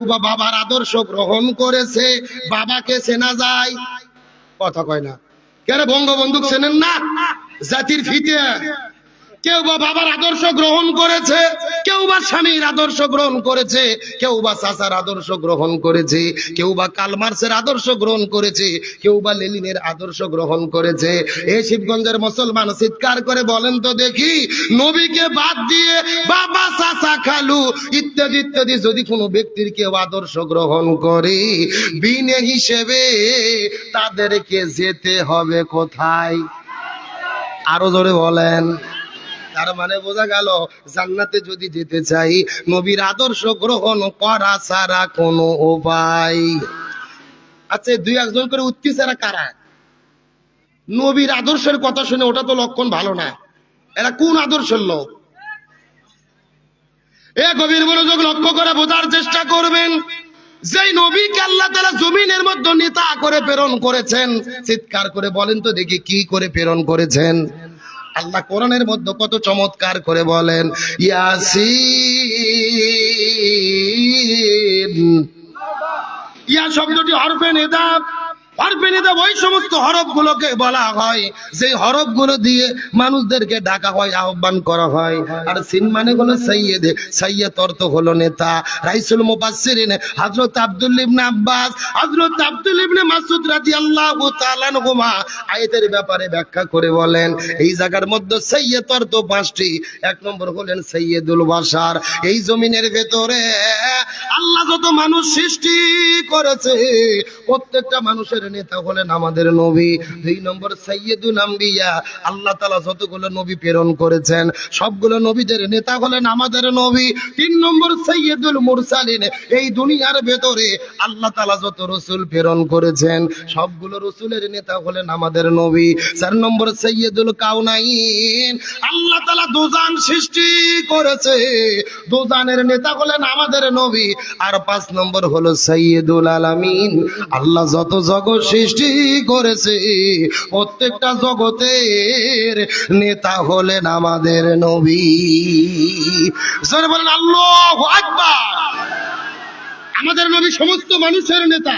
বাবার আদর্শ গ্রহণ করেছে, বাবাকে চেনা যায়, কথা কয় না কেন? বঙ্গবন্ধু চেনেন না? জাতির ফিতে। কেউ বা বাবার আদর্শ গ্রহণ করেছে, কেউ বা স্বামীর আদর্শ গ্রহণ করেছে, কেউ বা চাচার আদর্শ গ্রহণ করেছে, কেউ বা কার্ল মার্কসের আদর্শ গ্রহণ করেছে, কেউ বা লেনিনের আদর্শ গ্রহণ করেছে। এই শিবগঞ্জের মুসলমান চিৎকার করে বলেন তো দেখি, নবীকে বাদ দিয়ে বাবা, চাচা, খালু ইত্যাদি ইত্যাদি যদি কোনো ব্যক্তির কেউ আদর্শ গ্রহণ করে, বিনে হিসেবে তাদেরকে যেতে হবে কোথায়? আরো জোরে বলেন। তার মানে বোঝা গেল, জান্নাতে যদি যেতে চাই, নবীর আদর্শ গ্রহণ করা ছাড়া কোনো উপায়। আচ্ছা, দুই একজন করে উঠতি ছাড়া কারা? নবীর আদর্শের কথা শুনে ওটা তো লক্ষণ ভালো না। এরা কোন আদর্শের লোক? এ গভীর মনোযোগ লক্ষ্য করে বোঝার চেষ্টা করবেন। যেই নবীকে আল্লাহ তাআলা জমিনের মধ্যে নেতা করে প্রেরণ করেছেন, চিৎকার করে বলেন তো দেখি কি করে প্রেরণ করেছেন? আল্লাহ কোরআনের মধ্যে কত চমৎকার করে বলেন, ইয়াসিন। ইয়া শব্দটি হরফে নিদা। হরফে নিদা ওই সমস্ত হরফগুলোকে বলা হয় যে হরফগুলো দিয়ে মানুষদেরকে ডাকা হয়, আহ্বান করা হয়। আর সিন মানে হলো সাইয়্যেদ। সাইয়্যেদ অর্থ হলো নেতা। রাইসুল মুফাসসিরিন হযরত আব্দুল্লাহ ইবনে আব্বাস, হযরত আব্দুল্লাহ ইবনে মাসউদ রাদিয়াল্লাহু তাআলা আনহুমা আয়াতের ব্যাপারে ব্যাখ্যা করে বলেন, এই জায়গার মধ্যে সাইয়্যেদ অর্থ পাঁচটি। এক নম্বর হলেন সাইয়্যেদুল বাশার। এই জমিনের ভেতরে আল্লাহ যত মানুষ সৃষ্টি করেছে, প্রত্যেকটা মানুষের নেতা হলেন আমাদের নবী। দুই নম্বর সাইয়্যেদুল আম্বিয়া। আল্লাহ তাআলা যতগুলো নবী প্রেরণ করেছেন, সবগুলো নবীদের নেতা হলেন আমাদের নবী। তিন নম্বর সাইয়্যেদুল মুরসালিন। এই দুনিয়ার ভেতরে আল্লাহ তাআলা যত রাসূল প্রেরণ করেছেন, সবগুলো রাসূলের নেতা হলেন আমাদের নবী। চার নম্বর সাইয়্যেদুল কাউনাইন। আল্লাহ তাআলা দুজান সৃষ্টি করেছে, দুজানের নেতা হলেন আমাদের নবী। আর পাঁচ নম্বর হলো সাইয়্যেদুল আলামিন। আল্লাহ যত জগৎ সৃষ্টি করেছে, প্রত্যেকটা জগতের নেতা হলেন আমাদের নবী। জোরে বলেন আল্লাহু আকবার। আমাদের নবী সমস্ত মানুষের নেতা,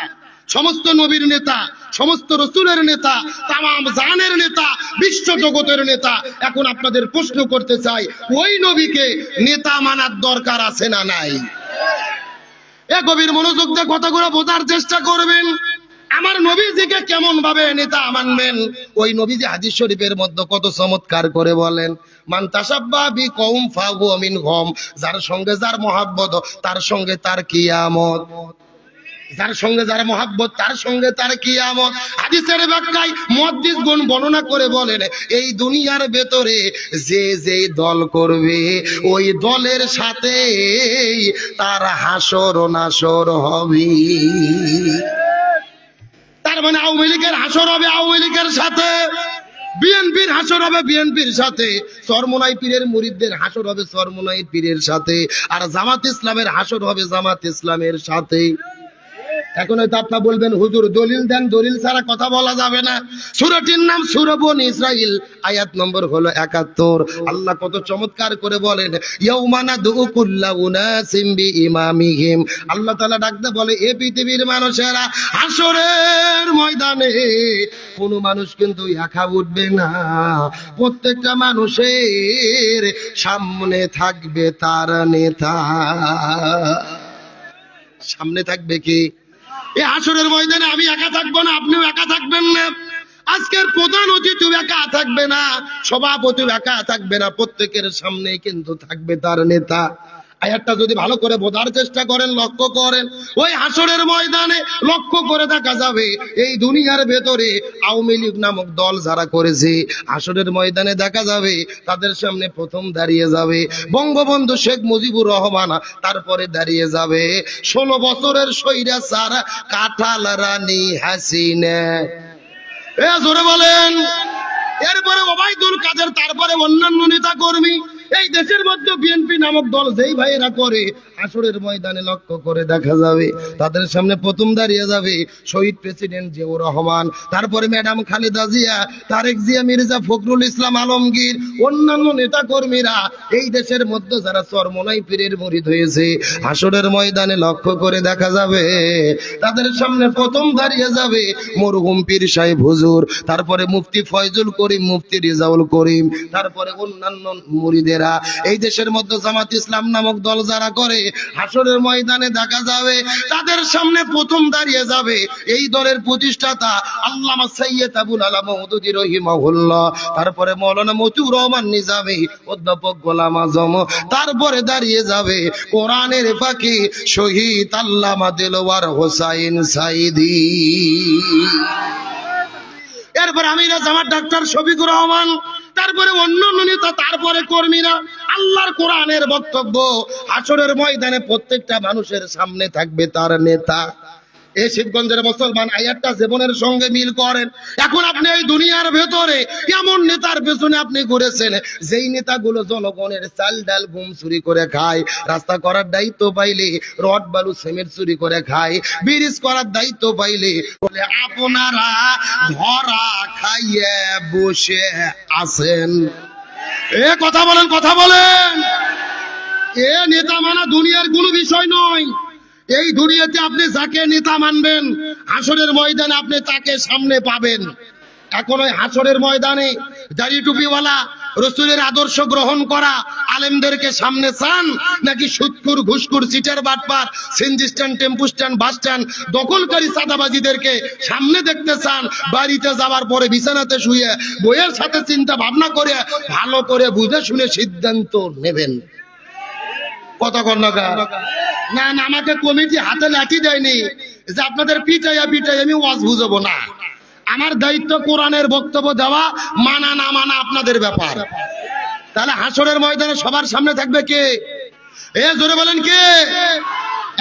সমস্ত নবীর নেতা, সমস্ত রসুলের নেতা, তামাম জানের নেতা, বিশ্ব জগতের নেতা। এখন আপনাদের প্রশ্ন করতে চাই, ওই নবীকে নেতা মানার দরকার আছে না নাই? এ গভীর মনোযোগ দিয়ে কথাগুলো বোঝার চেষ্টা করবেন। আমার নবীজিকে কেমন ভাবে নেতা মানবেন? ওই নবীজি হাদিস শরীফের মধ্যে কত চমৎকার করে বলেন, মান তাসাব্বা বিকওম ফাহুয়া মিনহুম। যার সঙ্গে যার মহব্বত, তার সঙ্গে তার কিয়ামত। যার সঙ্গে যার মহব্বত, তার সঙ্গে তার কিয়ামত। হাদিসের ব্যাখ্যায় মুহাদ্দিসগণ বর্ণনা করে বলেন, এই দুনিয়ার ভেতরে যে যে দল করবে, ওই দলের সাথে তার হাসর নাসর হবে। তার মানে আওয়ামী লীগের হাসর হবে আওয়ামী লীগের সাথে, বিএনপির হাসর হবে বিএনপির সাথে, চরমোনাই পীরের মুরিদদের হাসর হবে চরমোনাই পীরের সাথে, আর জামাত ইসলামের হাসর হবে জামাত ইসলামের সাথে। এখন হয়তো আপনি বলবেন, হুজুর দলিল দেন, দলিল ছাড়া কথা বলা যাবে না। সূরাটির নাম সূরা বনী ইসরাইল, আয়াত নম্বর হলো ৭১। আল্লাহ কত চমৎকার করে বলেন, ইয়াউমা নাদউ কুল্লা উনাসিম বিইমামিহিম। আল্লাহ তাআলা ডাকতে বলে, এ পৃথিবীর মানুষেরা, হাসরের ময়দানে কোনো মানুষ কিন্তু একা উঠবে না। প্রত্যেকটা মানুষের সামনে থাকবে তার নেতা। সামনে থাকবে কি? এই হাসরের ময়দানে আমি একা থাকবো না, আপনিও একা থাকবেন না। আজকের প্রধান অতিথি একা থাকবে না, সভাপতি একা থাকবে না, প্রত্যেকের সামনে কিন্তু থাকবে তার নেতা। আয়াতটা যদি ভালো করে বোঝার চেষ্টা করেন, লক্ষ্য করেন, ওই হাসরের ময়দানে লক্ষ্য করে দেখা যাবে, এই দুনিয়ার ভেতরে আওয়ামী লীগ নামক দল যারা করেছে, হাসরের ময়দানে দেখা যাবে তাদের সামনে প্রথম দাঁড়িয়ে যাবে বঙ্গবন্ধু শেখ মুজিবুর রহমান, তারপরে দাঁড়িয়ে যাবে 16 বছরের স্বৈরাচার কাঁঠাল রানী হাসিনা। এ জোরে বলেন। এরপরে ওবায়দুল কাদের, তারপরে অন্যান্য নেতা কর্মী। এই দেশের মধ্যে বিএনপি নামক দল যেই ভাইয়েরা করে, হাসরের ময়দানে লক্ষ্য করে দেখা যাবে তাদের সামনে প্রথম দাঁড়িয়ে যাবে শহীদ প্রেসিডেন্ট জিয়াউর রহমান, তারপরে ম্যাডাম খালেদা জিয়া, তারেক জিয়া, মির্জা ফখরুল ইসলাম আলমগীর, অন্যান্য নেতা কর্মীরা, এই দেশের মধ্যে যারা চরমোনাই পীরের মুরিদ হয়েছে, হাসরের ময়দানে লক্ষ্য করে দেখা যাবে তাদের সামনে প্রথম দাঁড়িয়ে যাবে মরহুম পীর সাহেব হুজুর, তারপরে মুফতি ফয়জুল করিম, মুফতি রিজাউল করিম, তারপরে অন্যান্য মুরিদেরা। এই দেশের মধ্যে জামাত ইসলাম নামক দল যারা করে, হাসরের ময়দানে দেখা যাবে তাদের সামনে প্রথম দাঁড়িয়ে যাবে এই দলের প্রতিষ্ঠাতা আল্লামা সৈয়দ আবুল আলা মওদুদী রাহিমাহুল্লাহ, তারপরে মাওলানা মতিউর রহমান নিজামী, অধ্যাপক গোলাম আজম, তারপরে দাঁড়িয়ে যাবে কোরআনের পাখি শহীদ আল্লামা দেলোয়ার হোসাইন সাইদি, এরপর আমিরা জামাত ডাক্তার শফিকুর রহমান, তারপরে অন্যান্য নেতা, তারপরে কর্মীরা। আল্লাহর কোরআনের বক্তব্য, হাসরের ময়দানে প্রত্যেকটা মানুষের সামনে থাকবে তার নেতা। এই শিবগঞ্জের মুসলমান আয়াতটা জীবনের সঙ্গে মিল করেন। এখন আপনি এই দুনিয়ার ভেতরে এমন নেতার পেছনে আপনি ঘুরেছেন যেই নেতাগুলো জনগণের চাল ডাল গম চুরি করে খায়, রাস্তা করার দায়িত্ব পাইলে রড বালু সিমেন্ট চুরি করে খায়, ব্রিজ করার দায়িত্ব পাইলে বলে আপনারা ধরা খাইয়ে বসে আছেন। এ কথা বলেন, কথা বলেন। এ নেতা মানা দুনিয়ার কোনো বিষয় নয়। এই দুনিয়াতে আপনি যাকে নেতা মানবেন, হাসরের ময়দানে আপনি তাকে সামনে পাবেন। এখন ওই হাসরের ময়দানে দাড়ি টুপিওয়ালা রাসূলের আদর্শ গ্রহণ করা আলেমদেরকে সামনে চান, নাকি সুদখোর, ঘুষখোর, চিটার বাটপার, CNG stand, tempo stand, bus stand দখলকারী চাঁদাবাজিদেরকে সামনে দেখতে চান? বাড়িতে যাওয়ার পরে বিছানাতে শুয়ে বইয়ের সাথে চিন্তা ভাবনা করে ভালো করে বুঝে শুনে সিদ্ধান্ত নেবেন। কতক্ষণ লাগা না না, আমাকে কমিটি হাতে লাঠি দেয়নি যে আপনাদের পিটাইয়া আমি ওয়াজ বুঝাবো না। আমার দায়িত্ব কোরআনের বক্তব্য দেওয়া, মানা না মানা আপনাদের ব্যাপার। তাহলে হাসরের ময়দানে সবার সামনে থাকবে কে? এ জোরে বলেন কে?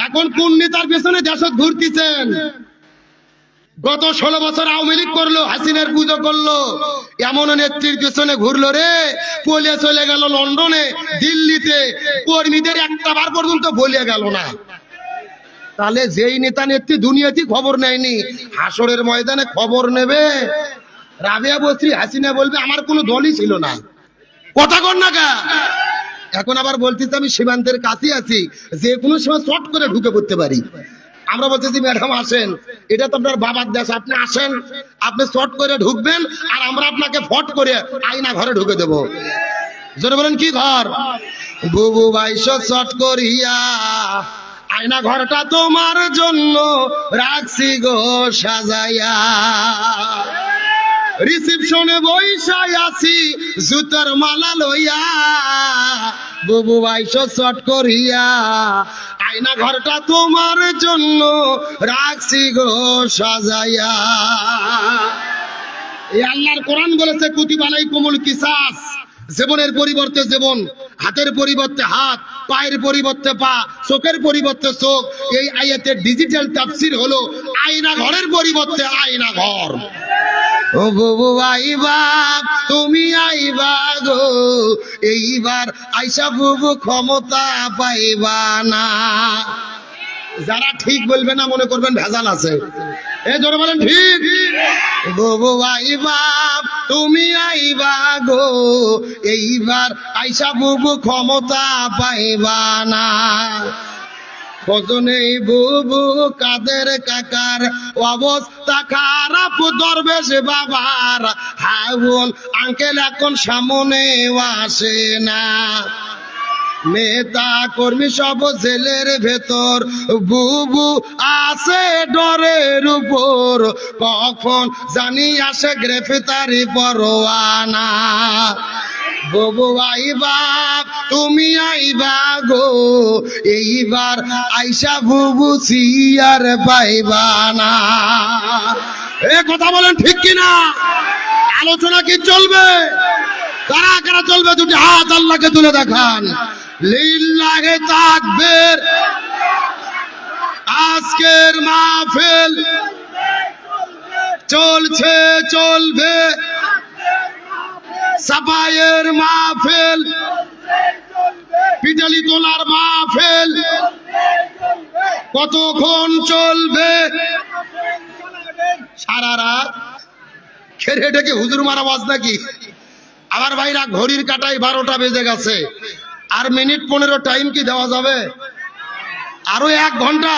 এখন কোন নেতার পেছনে দেশত ঘুরতেছেন? গত 16 বছর আওয়ামী লীগ করলো, হাসিনার পুজো করলো, এমন নেত্রীর পেছনে ঘুরলো রে, পলিয়ে চলে গেল লন্ডনে, দিল্লিতে, কর্মীদের একটা বার পর্যন্ত বলিয়ে গেল না। তাহলে যেই নেতা নেত্রী দুনিয়াতে খবর নেয়নি, হাসরের ময়দানে খবর নেবে? রাবেয়া বস্ত্রী হাসিনা বলবে আমার কোনো দলই ছিল না। কথা কর না কা? এখন আবার বলতেছি আমি সীমান্তের কাছে আছি, যে কোনো সময় চট করে ঢুকে পড়তে পারি। আমরা বলতেছি ম্যাডাম আসেন, এটা তো আপনার বাবার দেশ, আপনি আসেন, আপনি চট করে ঢুকবেন, আর আমরা আপনাকে ফট করে আয়না ঘরে ঢুকে দেবো। জোরে বলেন কি ঘর? বুবু বাইশো চট করিয়া আয়না ঘরটা তোমার জন্য রাখছি গো সাজাইয়া, রিসিপশনে বইসাই আছি জুতার মালা লইয়া, বুবু বাইশো চট করিয়া আয়না ঘরটা তোমার জন্য রাখছি গো সাজাইয়া। এই আল্লাহর কোরআন বলেছে কুতিবা আলাইকুমুল কিসাস, জীবনের পরিবর্তে জীবন, হাতের পরিবর্তে হাত, পায়ের পরিবর্তে পা, চোখের পরিবর্তে চোখ। এই আয়াতের ডিজিটাল তাফসীর হলো আয়না ঘরের পরিবর্তে আয়না ঘর। ও বুবু আইবা, তুমি আইবা গো, এইবার আইসা বুবু ক্ষমতা পাইবা না। যারা ঠিক বলবে না মনে করবেন ভেজাল আছে। এ জোরে বলেন ঠিক। বুবু আইবা, তুমি আইবা গো, এইবার আইসা বুবু ক্ষমতা পাইবা না। খোঁজনেই বুবু কাদের কাকার অবস্থা খারাপ, দরবেশ বাবার হাউল আঙ্কেল এখন সামনে আসে না। নেতা কর্মী সব জেলের ভেতর, বুবু আছে ডরের উপর, কখন জানি আসে গ্রেফতারি পরোয়ানা। বুবু আইবা, তুমি আইবা গো, এইবার আইসা বুবু সিয়ার পাইবা না। এ কথা বলেন ঠিক কিনা? আলোচনা কি চলবে? কারা কারা চলবে? দুটি হাত আল্লাহকে তুলে দেখান। লিল্লাহে তাকবীর। আজকের মাহফিল চলছে, চলবে। সাফায়ের মাহফিল পিটালি তোলার মাহফিল কতক্ষণ চলবে? সারা রাত। খেরে ডেকে হুজুর মারা বাজ নাকি? আবার ভাইরা ঘড়ির কাটায় 12টা বেজে গেছে, আর মিনিট 15 টাইম কি দেওয়া যাবে? আরো 1 ঘন্টা?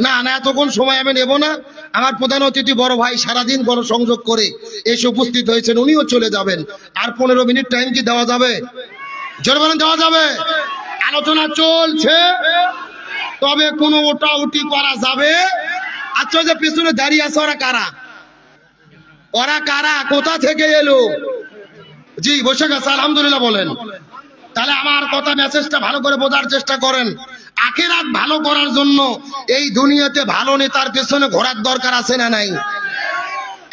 না না, এতক্ষণ সময় আমি নেব না। আমার প্রধান অতিথি বড় ভাই সারাদিন গণসংযোগ করে এসে উপস্থিত হয়েছেন, উনিও চলে যাবেন। আর 15 মিনিট টাইম কি দেওয়া যাবে? জোরে বলেন, দেওয়া যাবে? আলোচনা চলছে, তবে কোনো ওটা উটি করা যাবে? আচ্ছা, যে পেছনে দাঁড়িয়ে আছে ওরা কারা? ওরা কারা? কোথা থেকে এলো? জি, বসে গেছে, আলহামদুলিল্লাহ বলেন। তাহলে আমার কথা, মেসেজটা ভালো করে বোঝার চেষ্টা করেন। আখিরাত ভালো করার জন্য এই দুনিয়াতে ভালো নেতার পেছনে ঘোরার দরকার আছে না নাই?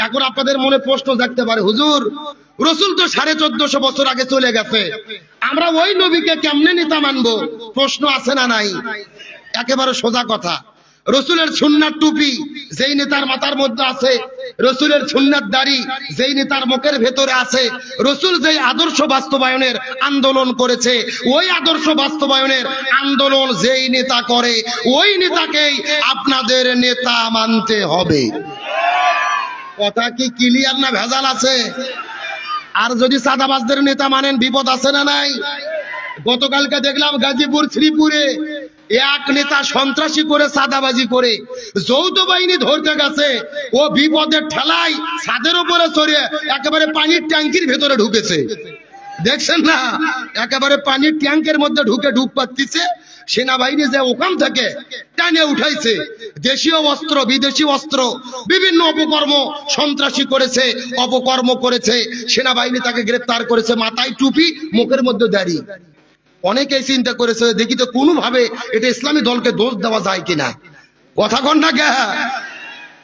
এখন আপনাদের মনে প্রশ্ন জাগতে পারে, হুজুর রসুল তো 1450 বছর আগে চলে গেছে, আমরা ওই নবীকে কেমনে নেতা মানবো? প্রশ্ন আছে না নাই? একেবারে সোজা কথা। রসুলের সুন্নাত টুপি যেই নেতার মাথার মধ্যে আছে, রসুলের সুন্নাত দাড়ি যেই নেতার মুখের ভেতরে আছে, রসুল যেই আদর্শ বাস্তবায়নের আন্দোলন করেছে, ওই আদর্শ বাস্তবায়নের আন্দোলন যেই নেতা করে, ওই নেতাকেই আপনাদের নেতা মানতে হবে। কথা কি ক্লিয়ার না ভেজাল আছে? আর যদি সাদাবাজদের নেতা মানেন, বিপদ আছে না নাই? গতকালকে দেখলাম গাজীপুর শ্রীপুরে এক নেতা সন্ত্রাসী করে, সাদাবাজি করে যৌথ বাহিনী ধরতে গেছে, ও বিপদের ঠেলায় ছাদের উপরে চড়ে একেবারে পানির ট্যাঙ্কির ভেতরে ঢুকেছে। দেখছেন না? একেবারে পানির ট্যাঙ্কের মধ্যে ঢুকে ডুব পাচ্ছে। সেনাবাহিনী যে ওখান থেকে টানে উঠাইছে, দেশীয় অস্ত্র বিদেশি অস্ত্র বিভিন্ন অপকর্ম সন্ত্রাসী করেছে, অপকর্ম করেছে। সেনাবাহিনী তাকে গ্রেফতার করেছে, মাথায় টুপি, মুখের মধ্যে দাড়ি। অনেকেই চিন্তা করেছে, দেখি তো কোনোভাবে এটা ইসলামী দলকে দোষ দেওয়া যায় কিনা। কথা কন না কে?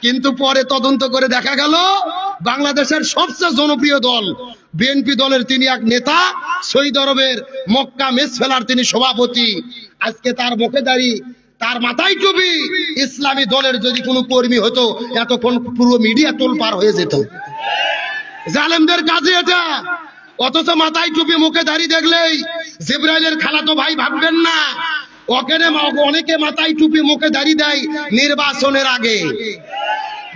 কিন্তু পরে তদন্ত করে দেখা গেল বাংলাদেশের সবচেয়ে জনপ্রিয় দল বিএনপি দলের তিনি এক নেতা, সৌদি আরবের মক্কা মেস ফেলার তিনি সভাপতি। আজকে তার মুখে দাড়ি, তার মাথায় টুপি। ইসলামী দলের যদি কোনো কর্মী হতো, এতক্ষণ পুরো মিডিয়া টোল পার হয়ে যেত। জালেমদের কাজে এটা। অথচ মাথায় টুপি মুখে দাড়ি দেখলেই জিবরাইলের খালাতো ভাই ভাববেন না। ওখানে অনেকে মাথায় টুপি মুখে দাড়ি দেয় নির্বাচনের আগে।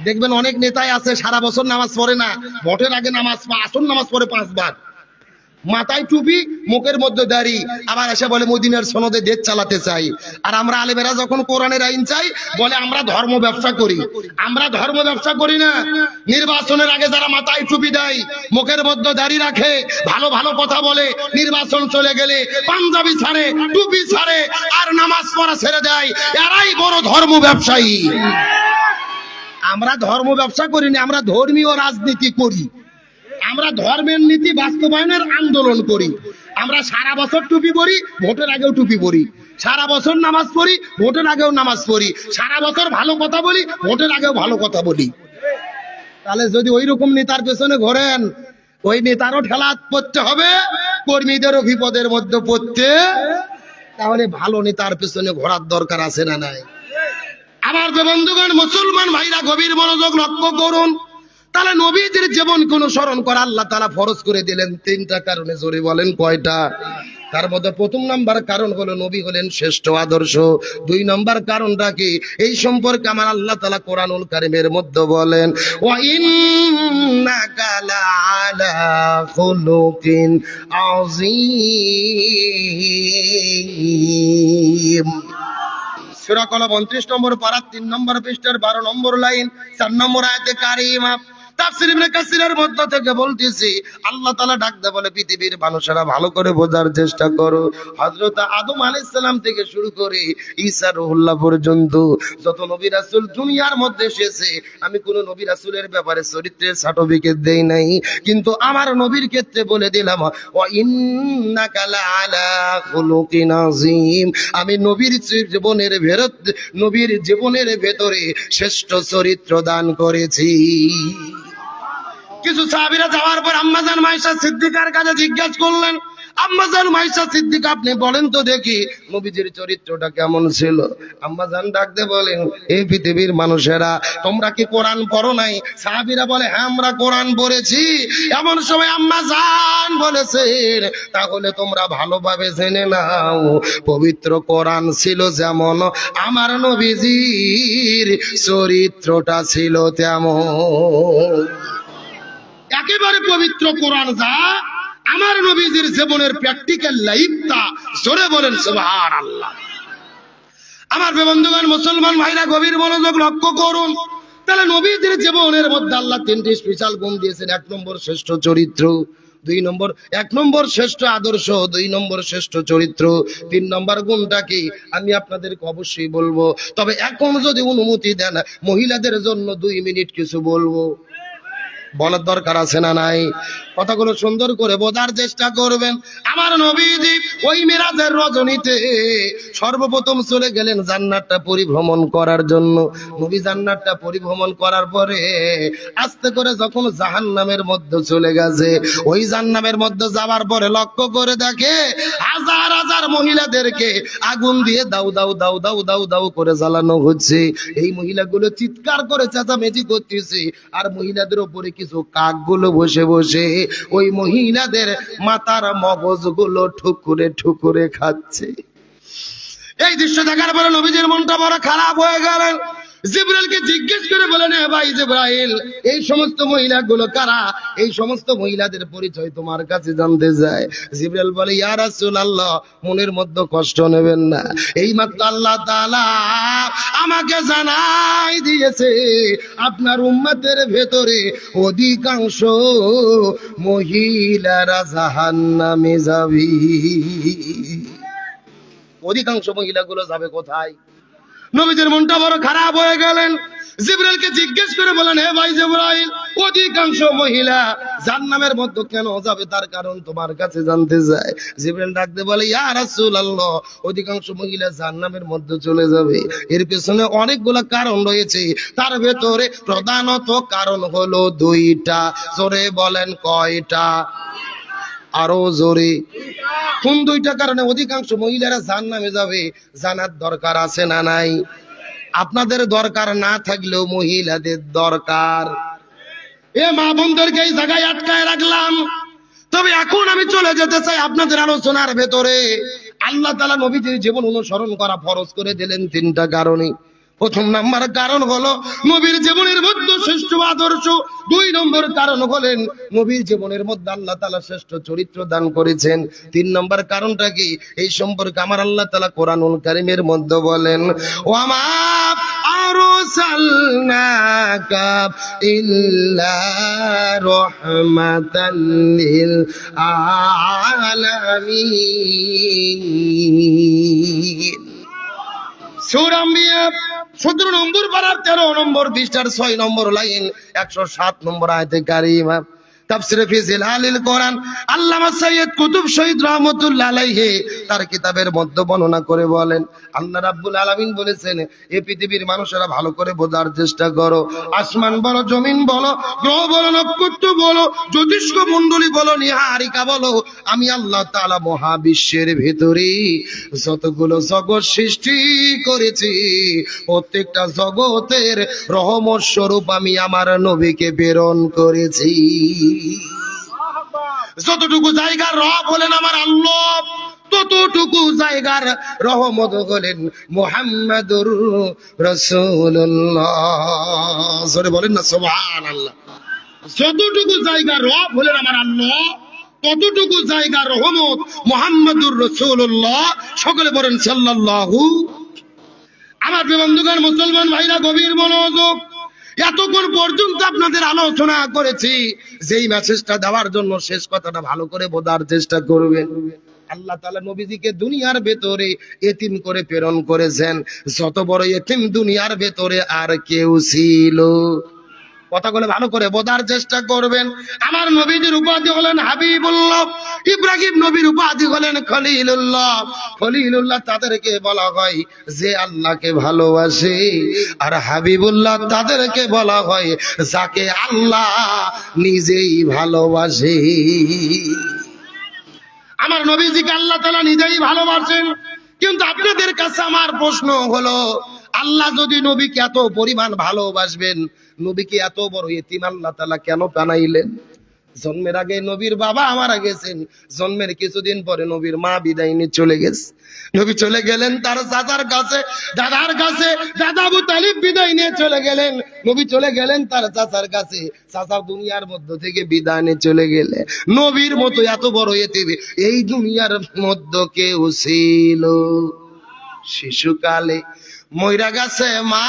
দেখবেন অনেক নেতাই আছে সারা বছর নামাজ পড়ে না, ভোটের আগে নামাজ, আসর নামাজ পড়ে 5 বার, মাথায় টুপি, মুখের মধ্যে দাড়ি, আবার এসে বলে মদিনার সনদে দেশ চালাতে চাই। আর আমরা আলেমেরা যখন কোরআনের আইন চাই, বলে আমরা ধর্ম ব্যবসা করি। আমরা ধর্ম ব্যবসা করি না। নির্বাচনের আগে যারা মাথায় টুপি দেয়, মুখের মধ্যে দাড়ি রাখে, ভালো ভালো কথা বলে, নির্বাচন চলে গেলে পাঞ্জাবি ছাড়ে, টুপি ছাড়ে, আর নামাজ পড়া ছেড়ে দেয়, এরাই বড় ধর্ম ব্যবসায়ী। আমরা ধর্ম ব্যবসা করি না, আমরা ধর্মীয় রাজনীতি করি। আমরা ধর্মের নীতি বাস্তবায়নের আন্দোলন করি। আমরা সারা বছর টুপি পরি, ভোটের আগেও টুপি পরি। সারা বছর নামাজ পড়ি, ভোটের আগেও নামাজ পড়ি। সারা বছর ভালো কথা বলি, ভোটের আগেও ভালো কথা বলি। তাহলে যদি ওই রকম নেতার পেছনে ঘোরেন, ওই নেতারও ঠেলা পড়তে হবে, কর্মীদেরও বিপদের মধ্যে পড়তে। তাহলে ভালো নেতার পেছনে ঘোরার দরকার আছে না নাই? আবার যে বন্ধুগণ, মুসলমান ভাইরা গভীর মনোযোগ লক্ষ্য করুন। তাহলে নবীদের জীবন কোন স্মরণ করা আল্লাহ তাআলা ফরজ করে দিলেন 3টা কারণে। জোরে বলেন কয়টা? তার মধ্যে প্রথম নাম্বার কারণ হলো নবী হলেন শ্রেষ্ঠ আদর্শ। 2 নম্বর কারণটা কি? এই সম্পর্কে আমার আল্লাহ তাআলা কোরআনুল কারীমের মধ্যে বলেন, ওয়া ইন্নাকা লাআলা খুলুকিন আযীম। সূরা কলম 29 নম্বর পারা 3 নম্বর পৃষ্ঠার 12 নম্বর লাইন 4 নম্বর আয়াতে কারিমা। তাফসীর ইবনে কাসিরের মধ্যে থেকে বলতেছি, আল্লাহ তাআলা ডাক দেয় বলে, পৃথিবীর মানুষেরা ভালো করে বোঝার চেষ্টা করো। হযরত আদম আলাইহিস সালাম থেকে শুরু করে ঈসা রুহুল্লাহ পর্যন্ত যত নবী রাসূল দুনিয়ার মধ্যে এসেছে, আমি কোন নবী রাসূলের ব্যাপারে চরিত্রের সার্টিফিকেট দেই নাই, কিন্তু আমার নবীর ক্ষেত্রে বলে দিলাম, ওয়া ইন্নাকা লাআলা খুলুকিন আযীম। আমি নবীর জীবনের ভেতরে শ্রেষ্ঠ চরিত্র দান করেছি। কিছু সাহাবীরা যাওয়ার পর আম্মাজান মায়েশা সিদ্দিকার কাছে জিজ্ঞাসা করলেন, আম্মাজান মাইশা সিদ্দিকা, আপনি বলেন তো দেখি নবীজির চরিত্রটা কেমন ছিল? আম্মাজান ডাকতে বলেন, এই পৃথিবীর মানুষেরা, তোমরা কি কোরআন পড়ো নাই? সাহাবীরা বলে, হ্যাঁ আমরা কোরআন পড়েছি। এমন সময় আম্মাজান বলেছেন, তাহলে তোমরা ভালোভাবে জেনে নাও, পবিত্র কোরআন ছিল যেমন, আমার নবীজির চরিত্রটা ছিল তেমন। একেবারে পবিত্র কোরআন যা, আমার নবীজির জীবনের প্র্যাকটিক্যাল লাইফটা, জোরে বলেন সুবহানাল্লাহ। আমার বন্ধুগণ, মুসলমান ভাইরা, গভীর মনোযোগ লক্ষ্য করুন। তাহলে নবীজির জীবনের মধ্যে আল্লাহ তিনটি স্পেশাল গুণ দিয়েছেন। 1 নম্বর শ্রেষ্ঠ চরিত্র, 2 নম্বর 1 নম্বর শ্রেষ্ঠ আদর্শ, 2 নম্বর শ্রেষ্ঠ চরিত্র। 3 নম্বর গুণটা কি আমি আপনাদেরকে অবশ্যই বলবো, তবে এখন যদি অনুমতি দেন মহিলাদের জন্য 2 মিনিট কিছু বলবো। বলার দরকার আছে না নাই? কথাগুলো সুন্দর করে বোঝার চেষ্টা করবেন। আমার নবীজি ওই মেরাজের রজনীতে সর্বপ্রথম চলে গেলেন জান্নাতটা পরিভ্রমণ করার জন্য। নবী জান্নাতটা পরিভ্রমণ করার পরে আস্তে করে যখন জাহান্নামের মধ্যে চলে গেছে, ওই জাহান্নামের মধ্যে যাওয়ার পরে লক্ষ্য করে দেখে হাজার হাজার মহিলাদেরকে আগুন দিয়ে দাউ দাউ দাউ দাউ দাউ দাউ করে জ্বালানো হচ্ছে। এই মহিলাগুলো চিৎকার করে চেঁচামেচি করতেছে, আর মহিলাদের উপরে কিছু কাকগুলো বসে বসে ওই মহিলাদের মাথার মগজগুলো ঠুকুরে ঠুকুরে খাচ্ছে। এই দৃশ্য দেখার পরে নবীজির মনটা বড় খারাপ হয়ে গেলেন। জিবরাইলকে জিজ্ঞেস করে বলেন, হে ভাই জিবরাইল, এই সমস্ত মহিলাগুলো কারা? এই সমস্ত মহিলাদের পরিচয় তোমার কাছে জানতে চায়। জিবরাইল বলে, ইয়া রাসূলুল্লাহ, মনের মধ্যে কষ্ট নেবেন না, এই মাত্র আল্লাহ তাআলা আমাকে জানাই দিয়েছে আপনার উম্মতের ভেতরে অধিকাংশ মহিলারা জাহান্নামে যাবে। অধিকাংশ মহিলাগুলো যাবে কোথায়? নবীজির মনটা বড় খারাপ হয়ে গেলেন। জিবরাইলকে জিজ্ঞেস করে বলেন, হে ভাই জিবরাইল, অধিকাংশ মহিলা জাহান্নামের মধ্যে কেন যাবে, তার কারণ তোমার কাছে জানতে চায়। জিবরাইল ডাকতে বলে, ইয়া রাসূলুল্লাহ, অধিকাংশ মহিলা জাহান্নামের মধ্যে চলে যাবে, এর পেছনে অনেকগুলো কারণ রয়েছে। তার ভেতরে প্রধানত কারণ হলো 2টা। জোরে বলেন কয়টা? আরো জোরে। কোন 2টা কারণে অধিকাংশ মহিলারা জাহান্নামে যাবে জানার দরকার আছে না নাই? আপনাদের দরকার না থাকলেও মহিলাদের দরকার। এ মা বোনদেরকে এই জায়গায় আটকায় রাখলাম। তবে এখন আমি চলে যেতে চাই আপনাদের আলোচনার ভেতরে। আল্লাহ তাআলা নবীজির জীবন অনুসরণ করা ফরজ করে দিলেন 3টা কারণে। প্রথম নাম্বার কারণ হলো নবীর জীবনের মধ্যে শ্রেষ্ঠ আদর্শ। 2 নম্বর কারণ হলেন নবীর জীবনের মধ্যে আল্লাহ তাআলা শ্রেষ্ঠ চরিত্র দান করেছেন। 3 নম্বর কারণটা কি, এই সম্পর্কে আমার আল্লাহ তাআলা কোরআনুল কারীমের মধ্যে বলেন, ওয়ামা আরসালনাকা ইল্লা রাহমাতাল লিল আলামিন। সূরা আম্বিয়া 17 নম্বর পারার 13 নম্বর পৃষ্ঠার 6 নম্বর লাইন, 107 নম্বর আয়াতে কারিমা। তাফসীরে ফি জিলালিল কোরআন আল্লামা সাইয়্যিদ কুতুব শহীদ রাহমাতুল্লাহ আলাইহি তার কিতাবের মধ্যে বর্ণনা করে বলেন, আল্লাহ রাব্বুল আলামিন বলেছেন, এই পৃথিবীর মানুষেরা ভালো করে বোঝার চেষ্টা করো। আসমান বলো, জমিন বলো, গ্রহ বলো, নক্ষত্র বলো, জ্যোতিষ্ক মণ্ডলী বলো, নিহারিকা বলো, আমি আল্লাহ তাআলা মহাবিশ্বের ভিতরে যতগুলো জগৎ সৃষ্টি করেছি, প্রত্যেকটা জগতের রহমত স্বরূপ আমি আমার নবীকে প্রেরণ করেছি। যতটুকু জায়গার রব হলেন আমার আল্লাহ, ততটুকু জায়গার রহমত হলেন মুহাম্মাদুর রাসূলুল্লাহ। জোরে বলেন না সুবহানাল্লাহ। যতটুকু জায়গার রব হলেন আমার আল্লাহ, ততটুকু জায়গার রহমত মুহাম্মাদুর রাসূলুল্লাহ। সকলে বলেন সাল্লাল্লাহু। আমার বন্ধুগণ, মুসলমান ভাইরা, গভীর মনোযোগ। এতক্ষণ পর্যন্ত আপনাদের আলোচনা করেছি, যেই মেসেজটা দেওয়ার জন্য শেষ কথাটা ভালো করে বোঝার চেষ্টা করবেন। আল্লাহ তাআলা নবীজিকে দুনিয়ার ভেতরে এতিম করে প্রেরণ করেছেন। যত বড় এতিম দুনিয়ার ভেতরে আর কেউ ছিল? কথাগুলো ভালো করে বোঝার চেষ্টা করবেন। আমার নবীজির উপাধি হলেন হাবিবুল্লাহ, ইব্রাহিম নবীর উপাধি হলেন খলিলুল্লাহ। খলিলুল্লাহ তাদেরকে বলা হয় যে আল্লাহকে ভালোবাসে, আর হাবিবুল্লাহ তাদেরকে বলা হয় যাকে আল্লাহ নিজেই ভালোবাসে। আমার নবীজিকে আল্লাহ তাআলা নিজেই ভালোবাসেন। কিন্তু আপনাদের কাছে আমার প্রশ্ন হলো, আল্লাহ যদি নবীকে এত পরিমাণ ভালোবাসবেন, নবীকে এত বড় ইতিম আল্লাহ তাআলা কেন বানাইলেন? জন্মের আগে নবীর বাবা মারা গেছেন, জন্মের কিছুদিন পরে নবীর মা বিদায় নিয়ে চলে গেছে। নবী চলে গেলেন তার চাচার কাছে, দাদার কাছে, দাদা আবু তালিব বিদায় নিয়ে চলে গেলেন। নবী চলে গেলেন তার চাচার কাছে, চাচা দুনিয়ার মধ্য থেকে বিদায় নিয়ে চলে গেলে। নবীর মতো এত বড় ইতিম এই দুনিয়ার মধ্যে কেউ ছিল? শিশুকালে মইরা গেছে মা,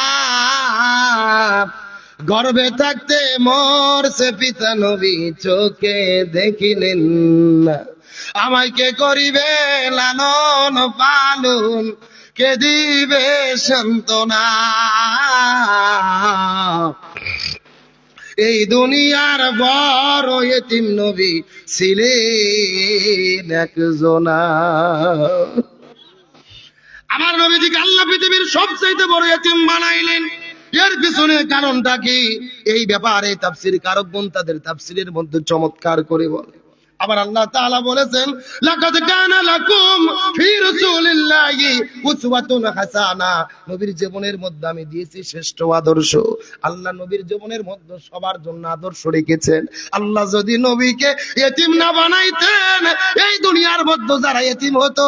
গর্ভে থাকতে মরছে পিতা, নবী চোখে দেখিলেন না। আমায় কে করিবে লালন পালন, কে দিবে সান্ত্বনা? এই দুনিয়ার বড় ইতিম নবী ছিলেন একজনা। আমার নবীজিকে আল্লাহ পৃথিবীর সবচেয়ে বড় ইতিম বানাইলেন। এর পিছনে কারণটা কি? এই ব্যাপারে তাফসীর কারকগণ তাদের তাফসীরের মধ্যে চমৎকার করে বলে। আবার আল্লাহ তাআলা বলেছেন, লাকাদ কানা লাকুম ফি রাসূলিল্লাহি উসওয়াতুন হাসানা। নবীর জীবনের মধ্যে আমি দিয়েছি শ্রেষ্ঠ আদর্শ। আল্লাহ নবীর জীবনের মধ্যে সবার জন্য আদর্শ রেখেছেন। আল্লাহ যদি নবীকে ইতিম না বানাইতেন, এই দুনিয়ার মধ্যে যারা ইতিম হতো,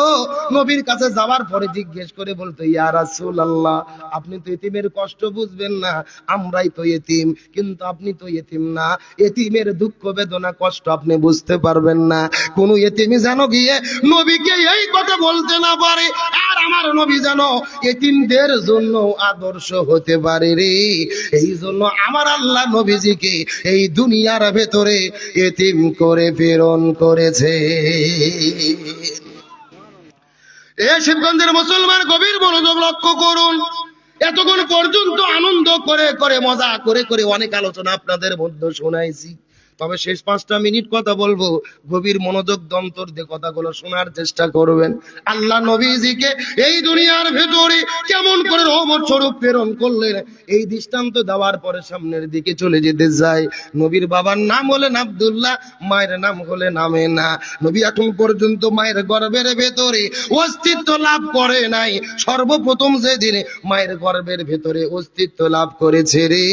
নবীর কাছে যাওয়ার পরে জিজ্ঞেস করে বলতো, ইয়া রাসূলুল্লাহ, আপনি তো ইতিমের কষ্ট বুঝবেন না, আমরাই তো ইতিম, কিন্তু আপনি তো ইতিম না, ইতিমের দুঃখ বেদনা কষ্ট আপনি বুঝতে পারবেন না। কোন ইতিমি যেন গিয়ে নবীকে এই কথা বলতে না পারে, আর আমার নবী যেন ইতিমদের জন্য আদর্শ হতে পারে রে। এই জন্য আমার আল্লাহ নবীজিকে এই দুনিয়ার ভেতরে ইতিম করে প্রেরণ করেছে। এই শিবগঞ্জের মুসলমান গভীর মনোযোগ লক্ষ্য করুন। এতক্ষণ পর্যন্ত আনন্দ করে করে মজা করে করে অনেক আলোচনা আপনাদের মধ্যে শোনাইছি, তবে শেষ 5টা মিনিট কথা বলবো। গভীর মনোযোগ দন্তর দিয়ে কথাগুলো শোনার চেষ্টা করবেন। আল্লাহ নবীজিকে এই দুনিয়ার ভেতরে কেমন করে রহমত স্বরূপ প্রেরণ করলেন, এই দৃষ্টান্ত দেওয়ার পরে সামনের দিকে চলে যেতে যায়। নবীর বাবার নাম হলেন আব্দুল্লাহ, মায়ের নাম হলেন আমেনা। নবী এখন পর্যন্ত মায়ের গর্ভের ভেতরে অস্তিত্ব লাভ করে নাই। সর্বপ্রথম যেদিন মায়ের গর্ভের ভেতরে অস্তিত্ব লাভ করেছে রে,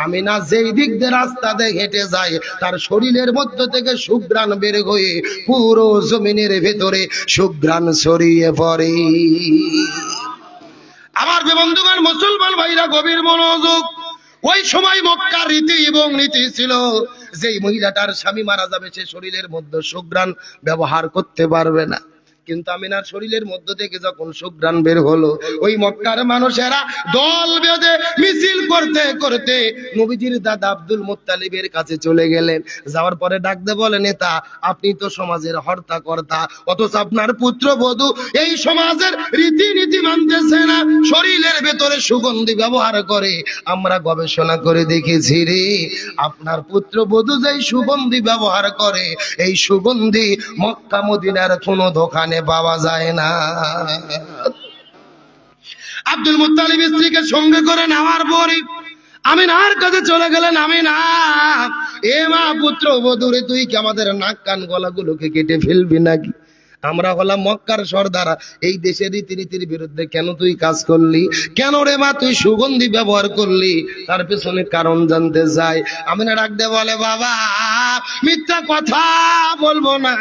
আমিনা যেই দিক দিয়ে রাস্তা দিয়ে হেঁটে যায়, তার শরীরের মধ্য থেকে সুঘ্রাণ বের হয়ে পুরো জমিনের ভেতরে সুঘ্রাণ ছড়িয়ে পড়ে। আমার বন্ধুগণ, মুসলমান ভাইরা গভীর মনোযোগ। ওই সময় মক্কার রীতি এবং নীতি ছিল, যেই মহিলাটার স্বামী মারা যাবে সে শরীরের মধ্যে সুঘ্রাণ ব্যবহার করতে পারবে না। কিন্তু আমিনার শরীরের মধ্য থেকে যখন সুঘ্রাণ বের হলো, ওই মক্কার মানুষেরা দল বেঁধে মিছিল করতে করতে নবীজির দাদা আব্দুল মুত্তালিবের কাছে চলে গেলেন। যাওয়ার পরে ডাকতে বলে, নেতা, আপনি তো সমাজের হর্তা কর্তা, অথচ আপনার পুত্রবধূ এই সমাজের রীতিনীতি মানতেছে না, শরীরের ভেতরে সুগন্ধি ব্যবহার করে। আমরা গবেষণা করে দেখেছি রে, আপনার পুত্রবধূ যেই সুগন্ধি ব্যবহার করে, এই সুগন্ধি মক্কা মদিনার কোনো দোকানে পাওয়া যায় না। আব্দুল মুত্তালিব স্ত্রীকে সঙ্গে করে নেওয়ার পরে আমিনার কাছে চলে গেলেন। আমিনা, এ মা, পুত্র বধূরে, তুই কি আমাদের নাক কান গলাগুলোকে কেটে ফেলবি নাকি? আমরা হলাম মক্কার সর্দার, এই দেশের রীতিনীতির বিরুদ্ধে কেন তুই কাজ করলি? কেন রে মা তুই সুগন্ধি ব্যবহার করলি? তার পেছনে কারণ জানতে চাই। আমিনা ডাকতে বলে, বাবা, মিথ্যা কথা বলবো না,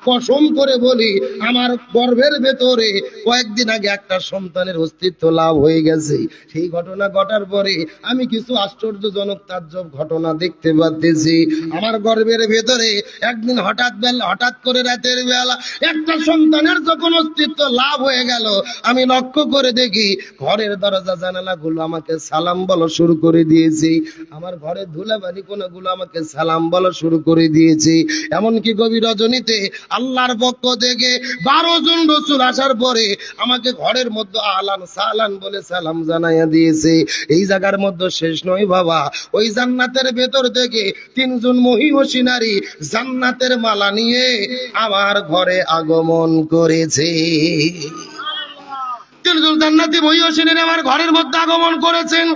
কসম করে বলি, আমার গর্ভের ভেতরে কয়েকদিন আগে একটা সন্তানের অস্তিত্ব লাভ হয়ে গেছে। সেই ঘটনা ঘটার পরে আমি কিছু আশ্চর্যজনক তাজ্জব ঘটনা দেখতে পাচ্ছি। আমার গর্ভের ভেতরে একদিন হঠাৎ করে রাতের বেলা একটা সন্তানের যখন অস্তিত্ব লাভ হয়ে গেল, আমি লক্ষ্য করে দেখি ঘরের দরজা জানালা গুলো আমাকে সালাম বলা শুরু করে দিয়েছি। আমার ঘরের ধুলাবালি কোনাগুলো আমাকে সালাম বলা শুরু করে দিয়েছি। এমনকি গভীর রজনীতে আল্লাহর পক্ষ থেকে 12 জন রাসূল আসার পরে আমাকে ঘরের মধ্যে আহলান সালান বলে সালাম জানাইয়া দিয়েছে। এই জায়গার মধ্যে শেষ নয় বাবা, ওই জান্নাতের ভেতর থেকে 3 জন মহিষী নারী জান্নাতের মালা নিয়ে আমার ঘরে আগমন করেছে। 3 জন জান্নাতি মহিষী নারী আমার ঘরের মধ্যে আগমন করেছেন।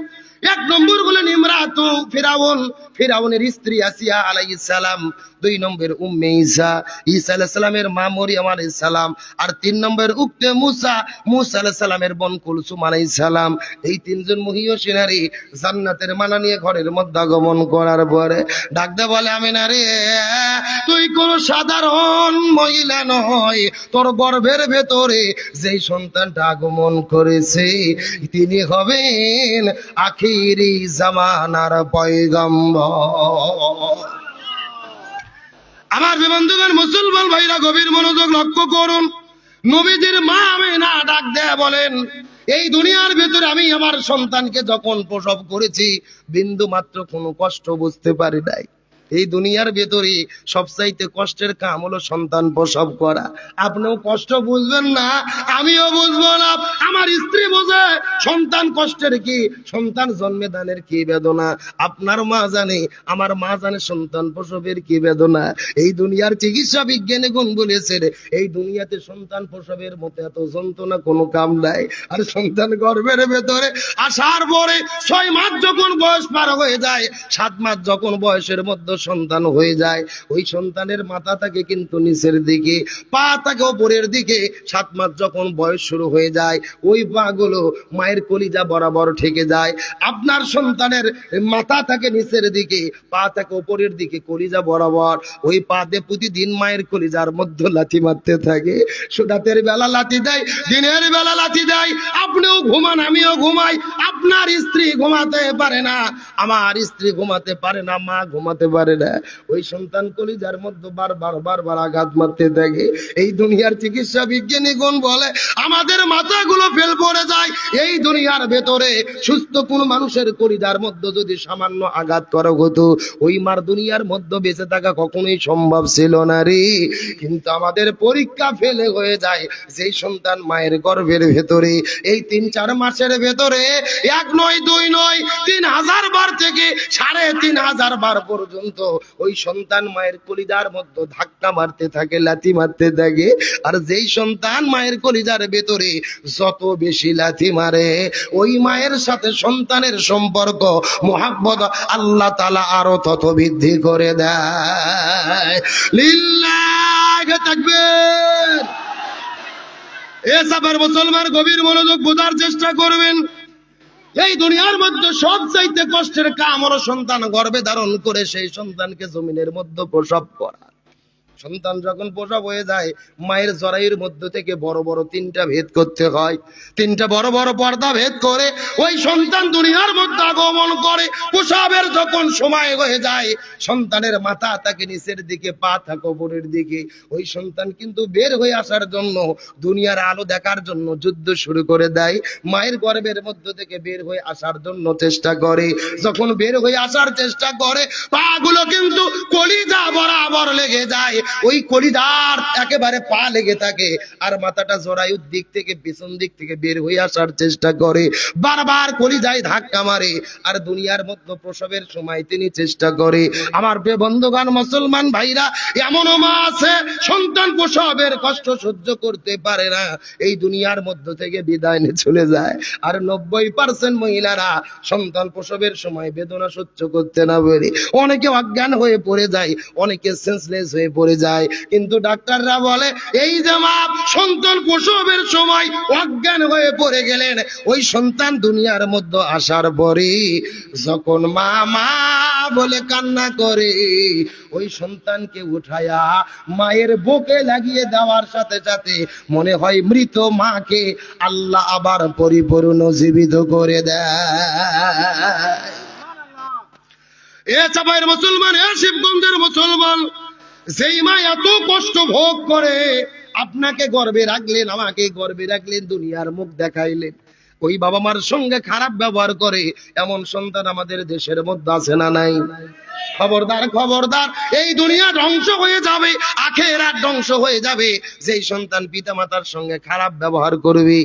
1 নম্বর হলেন ইমরাতু ফিরাউন। ফিরআউনের স্ত্রী আসিয়া আলাইহিস সালাম, 2 নম্বর উম্মে ঈসা, ঈসা আলাইহিস সালামের মা মরিয়ম আলাইহিস সালাম, আর 3 নম্বর উক্তে মুসা, মুসা আলাইহিস সালামের বোন কুলসুম আলাইহিস সালাম। এই 3 জন মহিয়সী নারী জান্নাতের মালা নিয়ে ঘরের মধ্যে আগমন করার পরে ডাক দে বলে, আমিনা রে, তুই কোন সাধারণ মহিলা নয়, তোর গর্ভের ভেতরে যেই সন্তানটা আগমন করেছে তিনি হবেন আখিরি জামানার পয়গম্বর। আমার বন্ধুগণ, মুসলমান ভাইরা গভীর মনোযোগ লক্ষ্য করুন। নবীজির মা আমিনা ডাক দেয়া বলেন, এই দুনিয়ার ভেতরে আমি আমার সন্তানকে যখন প্রসব করেছি বিন্দু মাত্র কোনো কষ্ট বুঝতে পারি নাই। এই দুনিয়ার ভেতরে সবচাইতে কষ্টের কাম হলো সন্তান প্রসব করা। আপনিও কষ্ট বুঝবেন না, আমিও বুঝবো না, আমার স্ত্রী বোঝে সন্তান কষ্টের কি, সন্তান জন্মে দানের কি বেদনা। আপনার মা জানে, আমার মা জানে সন্তান প্রসবের কি বেদনা। এই দুনিয়ার চিকিৎসা বিজ্ঞানী গুণ বলেছেন, এই দুনিয়াতে সন্তান প্রসবের মতো এত যন্ত্রণা কোনো কাম নাই। আর সন্তান গর্ভের ভেতরে আসার পরে 6 মাস যখন বয়স পার হয়ে যায়, 7 মাস যখন বয়সের মধ্যে সন্তান হয়ে যায়, ওই সন্তানের মাথা থাকে কিন্তু নিচের দিকে, পা থাকে উপরের দিকে। 7 মাস যখন বয়স শুরু হয়ে যায়, ওই পা গুলো মায়ের কলিজা বরাবর ঠেকে যায়। আপনার সন্তানের মাথা থাকে নিচের দিকে, পা থাকে উপরের দিকে, কলিজা বরাবর। ওই পা দিয়ে প্রতিদিন মায়ের কলিজার মধ্যে লাথি মারতে থাকে। রাতের বেলা লাথি দেয়, দিনের বেলা লাথি দেয়। আপনিও ঘুমান, আমিও ঘুমাই, আপনার স্ত্রী ঘুমাতে পারে না, আমার স্ত্রী ঘুমাতে পারে না, মা ঘুমাতে পারে না। ওই সন্তান কলিজার মধ্যে বারবার আঘাত মারতে থাকে। এই দুনিয়ার চিকিৎসা বিজ্ঞানী গুণ বলে, আমাদের মাথাগুলো ফেল পড়ে যায়। এই দুনিয়ার ভেতরে সুস্থ কোন মানুষের কলিজার মধ্যে যদি সামান্য আঘাত করা হতো, ওই মার দুনিয়ার মধ্যে বেঁচে থাকা কখনোই সম্ভব ছিল না রে। কিন্তু আমাদের পরীক্ষা ফেলে হয়ে যায় যেই সন্তান মায়ের গর্ভের ভেতরে এই 3-4 মাসের ভেতরে 1 নয় 2 নয় 3000 বার থেকে 3500 বার পর্যন্ত ওই সন্তান মায়ের কলিজার মধ্যে ধাক্কা মারতে থাকে, লাথি মারতে থাকে। আর যেই সন্তান মায়ের কলিজার ভেতরে যত বেশি লাথি মারে, ওই মায়ের সাথে সন্তানের সম্পর্ক মোহাব্বত আল্লাহ তাআলা আরো তত বৃদ্ধি করে দেয়। লিল্লাহি তাকবীর। এসবের মুসলমান গভীর মনোযোগ বোঝার চেষ্টা করবেন। এই দুনিয়ার মধ্যে সবচাইতে কষ্টের কাম হলো সন্তান গর্ভে ধারণ করে সেই সন্তানকে জমিনের মধ্যে প্রসব করা। সন্তান যখন প্রসব হয়ে যায়, মায়ের জরায়ুর মধ্য থেকে বড় বড় 3টা ভেদ করতে হয়। 3টা বড় বড় পর্দা ভেদ করে ওই সন্তান দুনিয়ার মধ্যে আগমন করে। প্রসবের যখন সময় হয়ে যায়, সন্তানের মাথা থাকে নিচের দিকে, পা থাকে উপরের দিকে। ওই সন্তান কিন্তু বের হয়ে আসার জন্য, দুনিয়ার আলো দেখার জন্য যুদ্ধ শুরু করে দেয়। মায়ের গর্ভের মধ্য থেকে বের হয়ে আসার জন্য চেষ্টা করে। যখন বের হয়ে আসার চেষ্টা করে, পা গুলো কিন্তু কলিজা বরাবর লেগে যায়। ওই কলিজার একেবারে পা লেগে থাকে। আর মাথাটা জরায়ুর দিক থেকে, পিছন দিক থেকে বের হয়ে আসার চেষ্টা করে। বারবার কলিজায় ধাক্কা মারে। আর দুনিয়ার মধ্যে প্রসবের সময় তিনি চেষ্টা করে। আমার বন্ধুগণ, মুসলমান ভাইরা, এমনও মা আছে সন্তান প্রসবের কষ্ট সহ্য করতে পারে না, এই দুনিয়ার মধ্য থেকে বিদায় নিয়ে চলে যায়। আর 90% মহিলারা সন্তান প্রসবের সময় বেদনা সহ্য করতে না পারে অনেকে অজ্ঞান হয়ে পড়ে যায়, অনেকে সেন্সলেস হয়ে পড়ে যায়। কিন্তু ডাক্তাররা বলে, এই যে মা সন্তান প্রসবের সময় অজ্ঞান হয়ে পড়ে গেলেন, ওই সন্তান দুনিয়ার মধ্যে আসার পরে যখন মা মা বলে কান্না করে, ওই সন্তানকে উঠায়া মায়ের বুকে লাগিয়ে দেওয়ার সাথে সাথে মনে হয় মৃত মাকে আল্লাহ আবার পরিপূর্ণ জীবিত করে দেয়। এ চাপাইয়ের মুসলমান, এ শিবগঞ্জের মুসলমান, যেই মা এত কষ্ট ভোগ করে, আপনাকে গর্বে রাখলেন, আমাকে গর্বে রাখলেন, দুনিয়ার মুখ দেখাইলেন, ওই বাবা মার সঙ্গে খারাপ ব্যবহার করে এমন সন্তান আমাদের দেশের মধ্যে আছে না নাই? খবরদার খবরদার, এই দুনিয়া ধ্বংস হয়ে যাবে, আখিরাত ধ্বংস হয়ে যাবে যেই সন্তান পিতামাতার সঙ্গে খারাপ ব্যবহার করবে।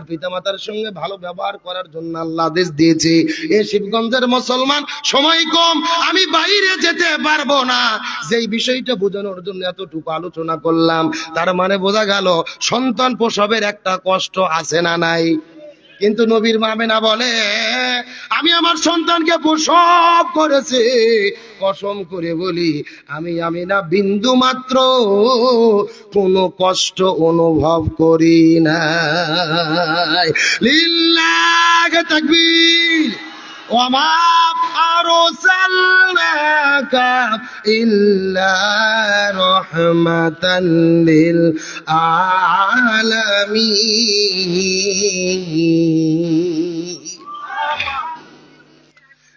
পিতামাতার সঙ্গে ভালো ব্যবহার করার জন্য আল্লাহ আদেশ দিয়েছে। এই শিবগঞ্জের মুসলমান, সময় কম, আমি বাইরে যেতে পারবো না। যেই বিষয়টা বোঝানোর জন্য এতটুকু আলোচনা করলাম, তার মানে বোঝা গেল সন্তান প্রসবের একটা কষ্ট আছে না নাই? কিন্তু নবীর মা আমেনা বলে, আমি আমার সন্তানকে প্রসব করেছি, কসম করে বলি আমি আমিনা বিন্দু মাত্র কোনো কষ্ট অনুভব করি না। লিল্লাহি তাকবীর। ওমা আরসালনাকা ইল্লা রাহমাতাল লিল আলামিন।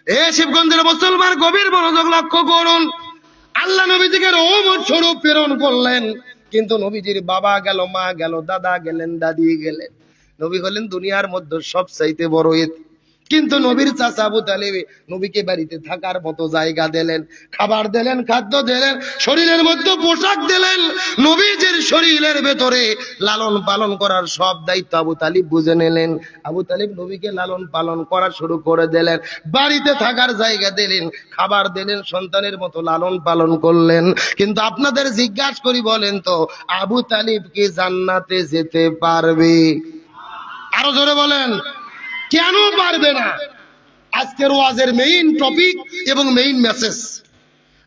এ শিবগঞ্জের মুসলমান গভীর মনোযোগ লক্ষ্য করুন। আল্লাহ নবীজিকে রহমত স্বরূপ প্রেরণ করলেন, কিন্তু নবীজির বাবা গেল, মা গেল, দাদা গেলেন, দাদি গেলেন। নবী হলেন দুনিয়ার মধ্যে সবচাইতে বড় এতিম। কিন্তু নবীর চাচা আবু তালেব নবীকে বাড়িতে থাকার মতো জায়গা দিলেন, খাবার দিলেন, খাদ্য দিলেন, শরীরের মধ্যে পোশাক দিলেন। নবীজির শরীরের ভেতরে লালন পালন করার সব দায়িত্ব আবু তালিব বুঝে নিলেন। আবু তালিব নবীকে লালন পালন করা শুরু করে দিলেন, বাড়িতে থাকার জায়গা দিলেন, খাবার দিলেন, সন্তানের মতো লালন পালন করলেন। কিন্তু আপনাদের জিজ্ঞাসা করি, বলেন তো আবু তালিব কি জান্নাতে যেতে পারবে? আরো জোরে বলেন, কেন পারবে না? আজকের ওয়াজের মেইন টপিক এবং মেইন মেসেজ।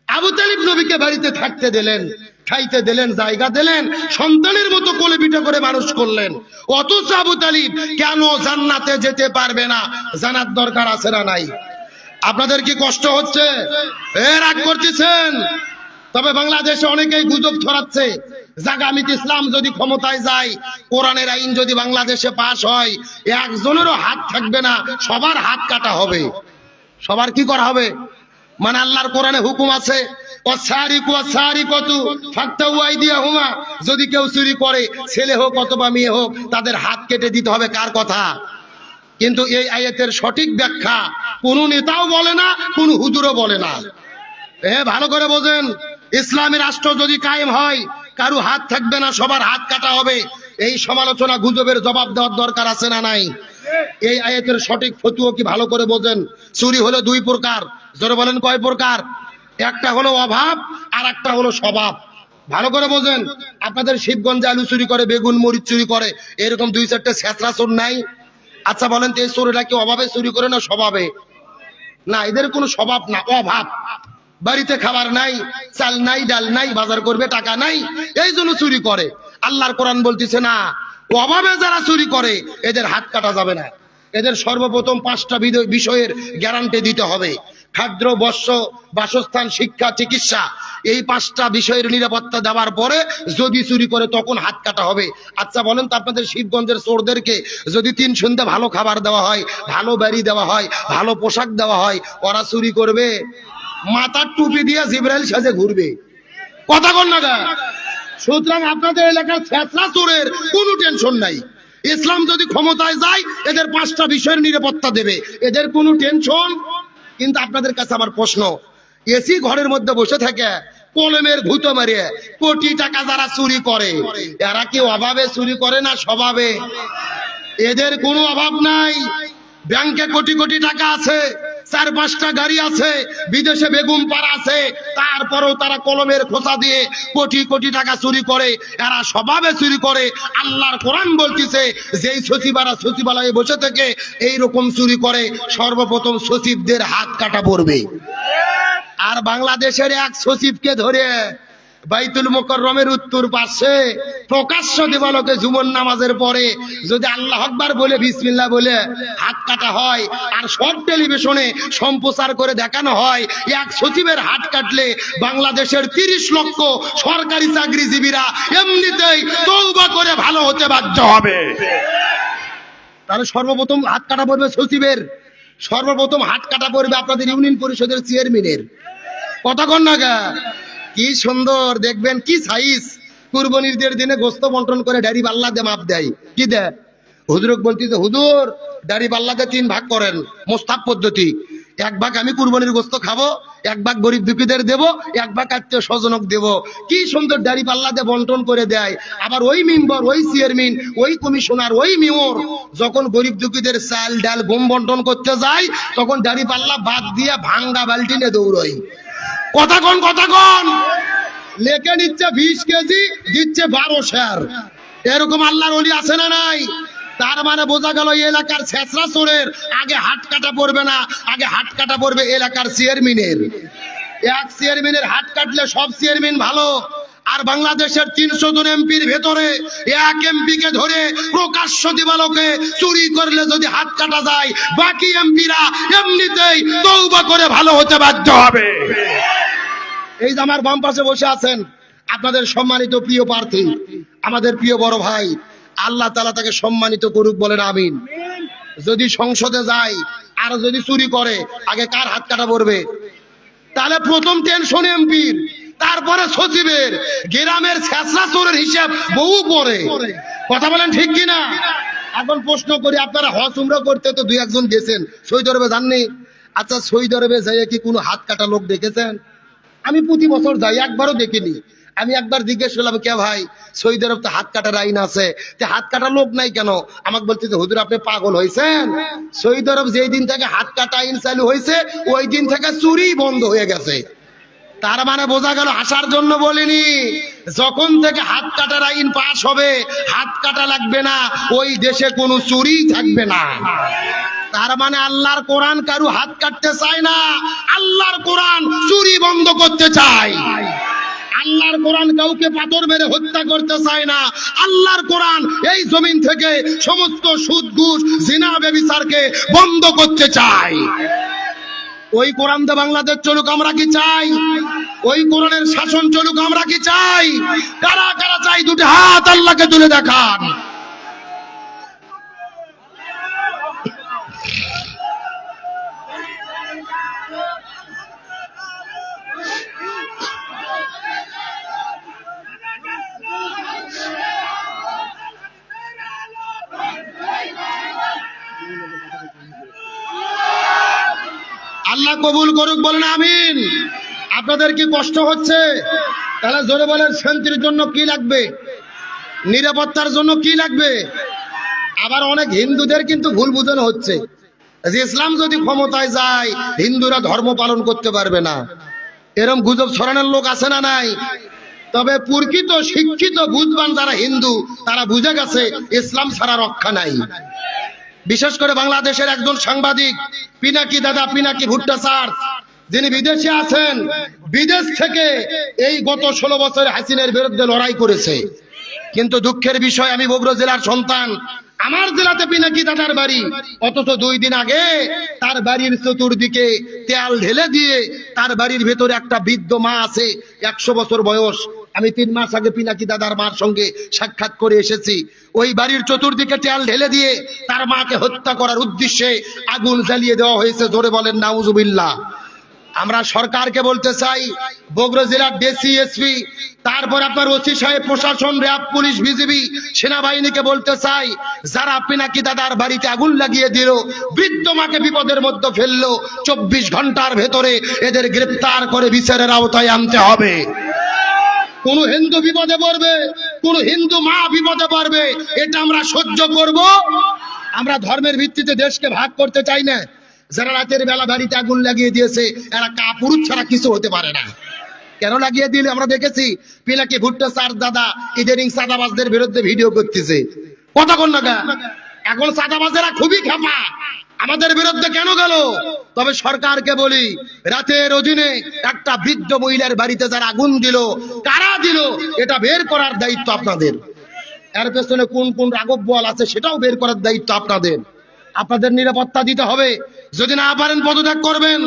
আবু তালিব নবীকে বাড়িতে থাকতে দিলেন, খাইতে দিলেন, জায়গা দিলেন, সন্তানের মতো কোলে পিঠে করে মানুষ করলেন। অথচ আবু তালিব কেন জান্নাতে যেতে পারবে না জানার দরকার আছে না নাই? আপনাদের কি কষ্ট হচ্ছে? রাগ করতেছেন? তবে বাংলাদেশে অনেকেই গুজব ছড়াচ্ছে, জাগামিত ইসলাম যদি ক্ষমতায় যায়, কোরআনের আইন যদি বাংলাদেশে পাশ হয়, একজনেরও হাত থাকবে না, সবার হাত কাটা হবে। সবার কি করা হবে? মানে আল্লাহর কোরআনে হুকুম আছে, যদি কেউ চুরি করে, ছেলে হোক অথবা মেয়ে হোক, তাদের হাত কেটে দিতে হবে। কার কথা? কিন্তু এই আয়াতের সঠিক ব্যাখ্যা কোন নেতাও বলে না, কোন হুজুরও বলে না। ভালো করে বোঝেন, ইসলামী রাষ্ট্র যদি কায়েম হয়, কারো হাত থাকবে না, সবার হাত কাটা হবে। এই সমালোচনা গুজবের জবাব দেওয়ার দরকার আছে না নাই? এই আয়াতের সঠিক ফতুয়া কি ভালো করে বোঝেন। চুরি হলো দুই প্রকার, জোরে বলেন কয় প্রকার? একটা হলো অভাব, আর একটা হলো স্বভাব। ভালো করে বোঝেন। আপনাদের শিবগঞ্জে আলু চুরি করে, বেগুন মরিচ চুরি করে, এরকম দুই চারটে ছেঁচড়া চোর নাই? আচ্ছা বলেন তো, এই চোরেরা কি অভাবে চুরি করে না স্বভাবে? না, এদের কোনো স্বভাব না, অভাব। বাড়িতে খাবার নাই, চাল নাই, ডাল নাই, বাজার করবে টাকা নাই, এই জন্য চুরি করে। আল্লাহর কোরআন বলতেছে না, অভাবে যারা চুরি করে এদের হাত কাটা যাবে না। এদের সর্বপ্রথম 5টা বিষয়ের গ্যারান্টি দিতে হবে। খাদ্য, বস্ত্র, বাসস্থান, শিক্ষা, চিকিৎসা, এই 5টা বিষয়ের নিরাপত্তা দেওয়ার পরে যদি চুরি করে তখন হাত কাটা হবে। আচ্ছা বলেন তো, আপনাদের শিবগঞ্জের চোরদেরকে যদি 3 সন্ধ্যা ভালো খাবার দেওয়া হয়, ভালো বাড়ি দেওয়া হয়, ভালো পোশাক দেওয়া হয়, ওরা চুরি করবে? মাথার টুপি দিয়ে জিবরাইল সাজে ঘুরবে। কথা কন না গা? সুতরাং আপনাদের এলাকার ছেঁচড়া চোরের কোনো টেনশন নাই। ইসলাম যদি ক্ষমতায় যায়, এদের 5টা বিষয়ের নিরাপত্তা দেবে, এদের কোনো টেনশন। কিন্তু আপনাদের কাছে আমার প্রশ্ন, এসি ঘরের মধ্যে বসে থাকে কলমের ভূত মারিয়ে কোটি টাকা যারা চুরি করে, এরা কি অভাবে চুরি করে না স্বভাবে? এদের কোনো অভাব নাই। ব্যাংকে কোটি কোটি টাকা আছে, 4-5টা গাড়ি আছে, বিদেশে বেগুন পাড়া আছে, তারপরেও তারা কলমের খোঁচা দিয়ে কোটি কোটি টাকা চুরি করে। এরা স্বভাবে চুরি করে। আল্লাহর কোরআন বলতেছে, যেই সচিবারা সচিবালয়ে বসে থেকে এইরকম চুরি করে, সর্বপ্রথম সচিবদের হাত কাটা পড়বে। আর বাংলাদেশের এক সচিবকে ধরে বাইতুল মুকাররমের উত্তর পাশে প্রকাশ্য দিবালোকে জুমার নামাজের পরে যদি আল্লাহু আকবার বলে বিসমিল্লাহ বলে হাত কাটা হয়, আর সব টেলিভিশনে সম্প্রচার করে দেখানো হয় এক সচিবের হাত কাটলে বাংলাদেশের 30 লক্ষ সরকারি চাকরিজীবীরা এমনিতেই তওবা করে ভালো হতে বাধ্য হবে। তাহলে সর্বপ্রথম হাত কাটা পড়বে সচিবের, সর্বপ্রথম হাত কাটা পড়বে আপনাদের ইউনিয়ন পরিষদের চেয়ারম্যানের। কথা কন না গা? কি সুন্দর দেখবেন, কি সাইজ। কুরবানির দিনে গোস্ত বন্টন করে দাড়ি পাল্লা দিয়ে মাপ দেয়। কি দেয়? হুজুর বলতেছে, হুজুর দাড়ি পাল্লাতে 3 ভাগ করেন, মোস্তাব পদ্ধতি। 1 ভাগ আমি কুরবানির গোস্ত খাবো, 1 ভাগ গরিব দুঃখীদের দেবো, 1 ভাগ আত্মীয় স্বজনক দেবো। কি সুন্দর দাড়ি পাল্লা দিয়ে বন্টন করে দেয়। আবার ওই মেম্বার, ওই চেয়ারম্যান, ওই কমিশনার, ওই মেয়র যখন গরিব দুঃখীদের চাল ডাল গম বন্টন করতে যায়, তখন দাড়ি পাল্লা বাদ দিয়ে ভাঙ্গা বালতি নিয়ে দৌড়ই। কথা কন, কথা কন। লেখে নিচ্ছে 20 কেজি, দিচ্ছে 12 শের। এরকম আল্লাহর ওলি আছে না নাই? তার মানে বোঝা গেল এলাকার ছেঁচড়া চোরের আগে হাত কাটা পড়বে না, আগে হাত কাটা পড়বে এলাকার চেয়ারম্যানের। এক চেয়ারম্যানের হাত কাটলে সব চেয়ারম্যান ভালো। আর বাংলাদেশের 300 জন এমপির ভেতরে এক এমপি কে ধরে প্রকাশ্য দিবালোকে চুরি করলে যদি হাত কাটা যায়, বাকি এমপিরা এমনিতেই তওবা করে ভালো হতে বাধ্য হবে। এই যে আমার বাম পাশে বসে আছেন আপনাদের সম্মানিত প্রিয় প্রার্থী, আমাদের প্রিয় বড় ভাই, আল্লাহ তাআলা তাকে সম্মানিত করুক, বলেন আমিন। যদি সংসদে যায় আর যদি চুরি করে, আগে কার হাত কাটা পড়বে? তাহলে প্রথম টেনশন এমপির, তারপরে সচিবের, গ্রামের ছেঁচড়া চোরের হিসাব বহু পরে। কথা বলেন ঠিক কিনা? এখন প্রশ্ন করি, আপনারা হজ উমরা করতে তো 2-1 জন গেছেন, সৌদি আরবে যাননি? আচ্ছা, সৌদি আরবে যাই কি কোনো হাত কাটা লোক দেখেছেন? আমি প্রতি বছর যাই, একবারও দেখিনি। আমি একবার জিজ্ঞেস করলাম, কে ভাই সৌদি আরব তো হাত কাটার আইন আছে, হাত কাটা লোক নাই কেন? আমাকে বলছে যে হুজুর আপনি পাগল হয়েছেন, সৌদি আরব যেই দিন থেকে হাত কাটা আইন চালু হয়েছে ওই দিন থেকে চুরি বন্ধ হয়ে গেছে। তার মানে বোঝা গেল, আসার জন্য বলিনি, যখন থেকে হাত কাটার আইন পাস হবে হাত কাটা লাগবে না, ওই দেশে কোনো চুরি থাকবে না। তার মানে আল্লাহর কোরআন কারু হাত কাটতে চায় না, আল্লাহর কোরআন চুরি বন্ধ করতে চায়। আল্লাহর কোরআন কাউকে পাথর মেরে হত্যা করতে চায় না, আল্লাহর কোরআন এই জমিন থেকে সমস্ত সুদ ঘুষ জিনা ব্যভিচারকে বন্ধ করতে চায়। ওই কোরআন দিয়ে বাংলাদেশ চলুক আমরা কি চাই? ওই কোরআনের শাসন চলুক আমরা কি চাই? কারা কারা চাই দুটি হাত আল্লাহকে তুলে দেখান। আল্লাহ কবুল করুক, বলেন আমিন। আপনাদের কি কষ্ট হচ্ছে? তাহলে জোরে বলেন, শান্তির জন্য কি লাগবে? নিরাপত্তার জন্য কি লাগবে? আবার অনেক হিন্দুদের কিন্তু ভুল বোঝানো হচ্ছে যে ইসলাম যদি ক্ষমতায় যায় হিন্দুরা ধর্ম পালন করতে পারবে না। এরকম গুজব ছড়ানোর লোক আছে না নাই? তবে প্রকৃত শিক্ষিত বুঝবান যারা হিন্দু, তারা বুঝে গেছে ইসলাম ছাড়া রক্ষা নাই। বিশেষ করে বাংলাদেশের একজন সাংবাদিক পিনাকি দাদা, পিনাকি ভুট্টা স্যার, যিনি বিদেশে আছেন, বিদেশ থেকে এই গত 16 বছরে হাসিনার বিরুদ্ধে লড়াই করেছে। কিন্তু দুঃখের বিষয়, আমি বগুড়া জেলার সন্তান, আমার জেলাতে পিনাকি দাদার বাড়ি, অথচ 2 দিন আগে তার বাড়ির চতুর্দিকে তেল ঢেলে দিয়ে তার বাড়ির ভেতরে একটা বৃদ্ধ মা আছে, 100 বছর বয়স। আমি 3 মাস আগে পিনাকি দাদার মার সঙ্গে সাক্ষাৎ করে এসেছি। ওই বাড়ির চতুর্দিকে তেল ঢেলে দিয়ে তার মাকে হত্যা করার উদ্দেশ্যে আগুন জ্বালিয়ে দেওয়া হয়েছে। জোরে বলেন নাউজুবিল্লাহ। আমরা সরকারকে বলতে চাই, বগুড়া জেলার ডিসি, এসপি, তারপর আপনার ওসি সাহেব, প্রশাসন, র্যাব, পুলিশ, বিজিবি, সেনাবাহিনীকে বলতে চাই, যারা পিনাকি দাদার বাড়িতে আগুন লাগিয়ে দিল, বৃদ্ধ মাকে বিপদের মধ্যে ফেললো, 24 ঘন্টার ভেতরে এদের গ্রেফতার করে বিচারের আওতায় আনতে হবে। কোন হিন্দু বিপদে পড়বে, কোন হিন্দু মা বিপদে পড়বে, এটা আমরা সহ্য করব? আমরা ধর্মের ভিত্তিতে দেশকে ভাগ করতে চাই না। যারা রাতের বেলা বাড়িতে আগুন লাগিয়ে দিয়েছে এরা কাপুরুষ ছাড়া কিছু হতে পারে না। কেন লাগিয়ে দিলে? আমরা দেখেছি পিনাকি ভুট্টা স্যার দাদা ইদানিং চাঁদাবাজদের বিরুদ্ধে ভিডিও করতেছে। কথা কোন না, এখন চাঁদাবাজেরা খুবই খেপা, আমাদের বিরুদ্ধে কেন গেল? তবে সরকারকে বলি, রাতের অধীনে একটা বৃদ্ধ মহিলার বাড়িতে যারা আগুন দিল, কারা দিল, এটা বের করার দায়িত্ব আপনাদের। এর পেছনে কোন কোন রাঘব বল আছে সেটাও বের করার দায়িত্ব আপনাদের। আপনাদের নিরাপত্তা দিতে হবে। যদি না পারেন পদত্যাগ করবেন।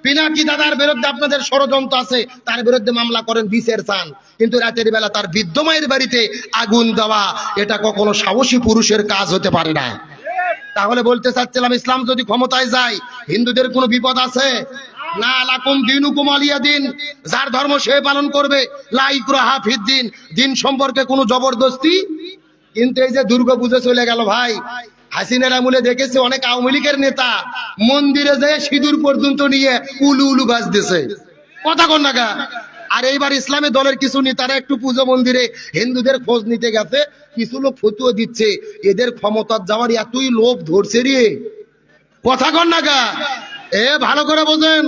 পিনাকি দাদার বিরুদ্ধে আপনাদের ষড়যন্ত্র আছে, তার বিরুদ্ধে মামলা করেন, বিচার চান, কিন্তু রাতের বেলা তার বৃদ্ধ মায়ের বাড়িতে আগুন দেওয়া এটা কখনো সাহসী পুরুষের কাজ হতে পারে না। তাহলে বলতে চাচ্ছিলাম, ইসলাম যদি ক্ষমতায় যায় হিন্দুদের কোনো বিপদ আছে না? লাকুম দিনুকুম ওয়ালিয়া দিন, যার ধর্ম সে পালন করবে, লা ইকরাহা ফিদ্দিন, দিন সম্পর্কে কোনো জবরদস্তি। কিন্তু এই যে দুর্গাপূজা চলে গেল ভাই, হাসিনার আমলে দেখেছি অনেক আওয়ামী লীগের নেতা মন্দিরে যেয়ে সিঁদুর পর্যন্ত নিয়ে উলু উলু বাজতেছে। কথা কন না। আর এইবার ইসলামী দলের কিছু নেতারা একটু পুজো মন্দিরে হিন্দুদের খোঁজ নিতে গেছে, কিছু লোক ফতুয়া দিচ্ছে, এদের ক্ষমতা যাওয়ার এতই লোভ ধরছে রে। কথা কন না। ভালো করে বোঝেন,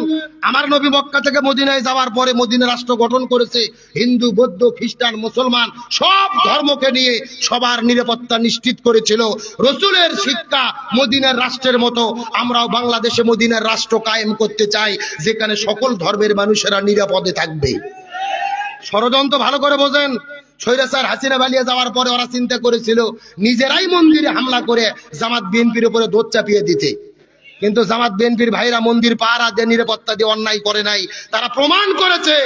আমার নবী মক্কা থেকে মদিনায় যাওয়ার পরে মদিনা রাষ্ট্র গঠন করেছে। হিন্দু, বৌদ্ধ, খ্রিস্টান, মুসলমান সব ধর্মকে নিয়ে সবার নিরাপত্তা নিশ্চিত করেছিল। রসুলের শিক্ষা মদিনার রাষ্ট্রের মতো আমরাও বাংলাদেশে মদিনার রাষ্ট্র কায়েম করতে চাই, যেখানে সকল ধর্মের মানুষেরা নিরাপদে থাকবে। ষড়যন্ত্র ভালো করে বোঝেন। স্বৈরাচার হাসিনা পালিয়ে যাওয়ার পরে ওরা চিন্তা করেছিল নিজেরাই মন্দিরে হামলা করে জামাত বিএনপির উপরে দোষ চাপিয়ে দিতে, কিন্তু জামাত বিএনপির ভাইরা মন্দির পাহারা দিয়ে নিরাপত্তা দিয়ে অন্যায় করে নাই। তারা প্রমাণ করেছে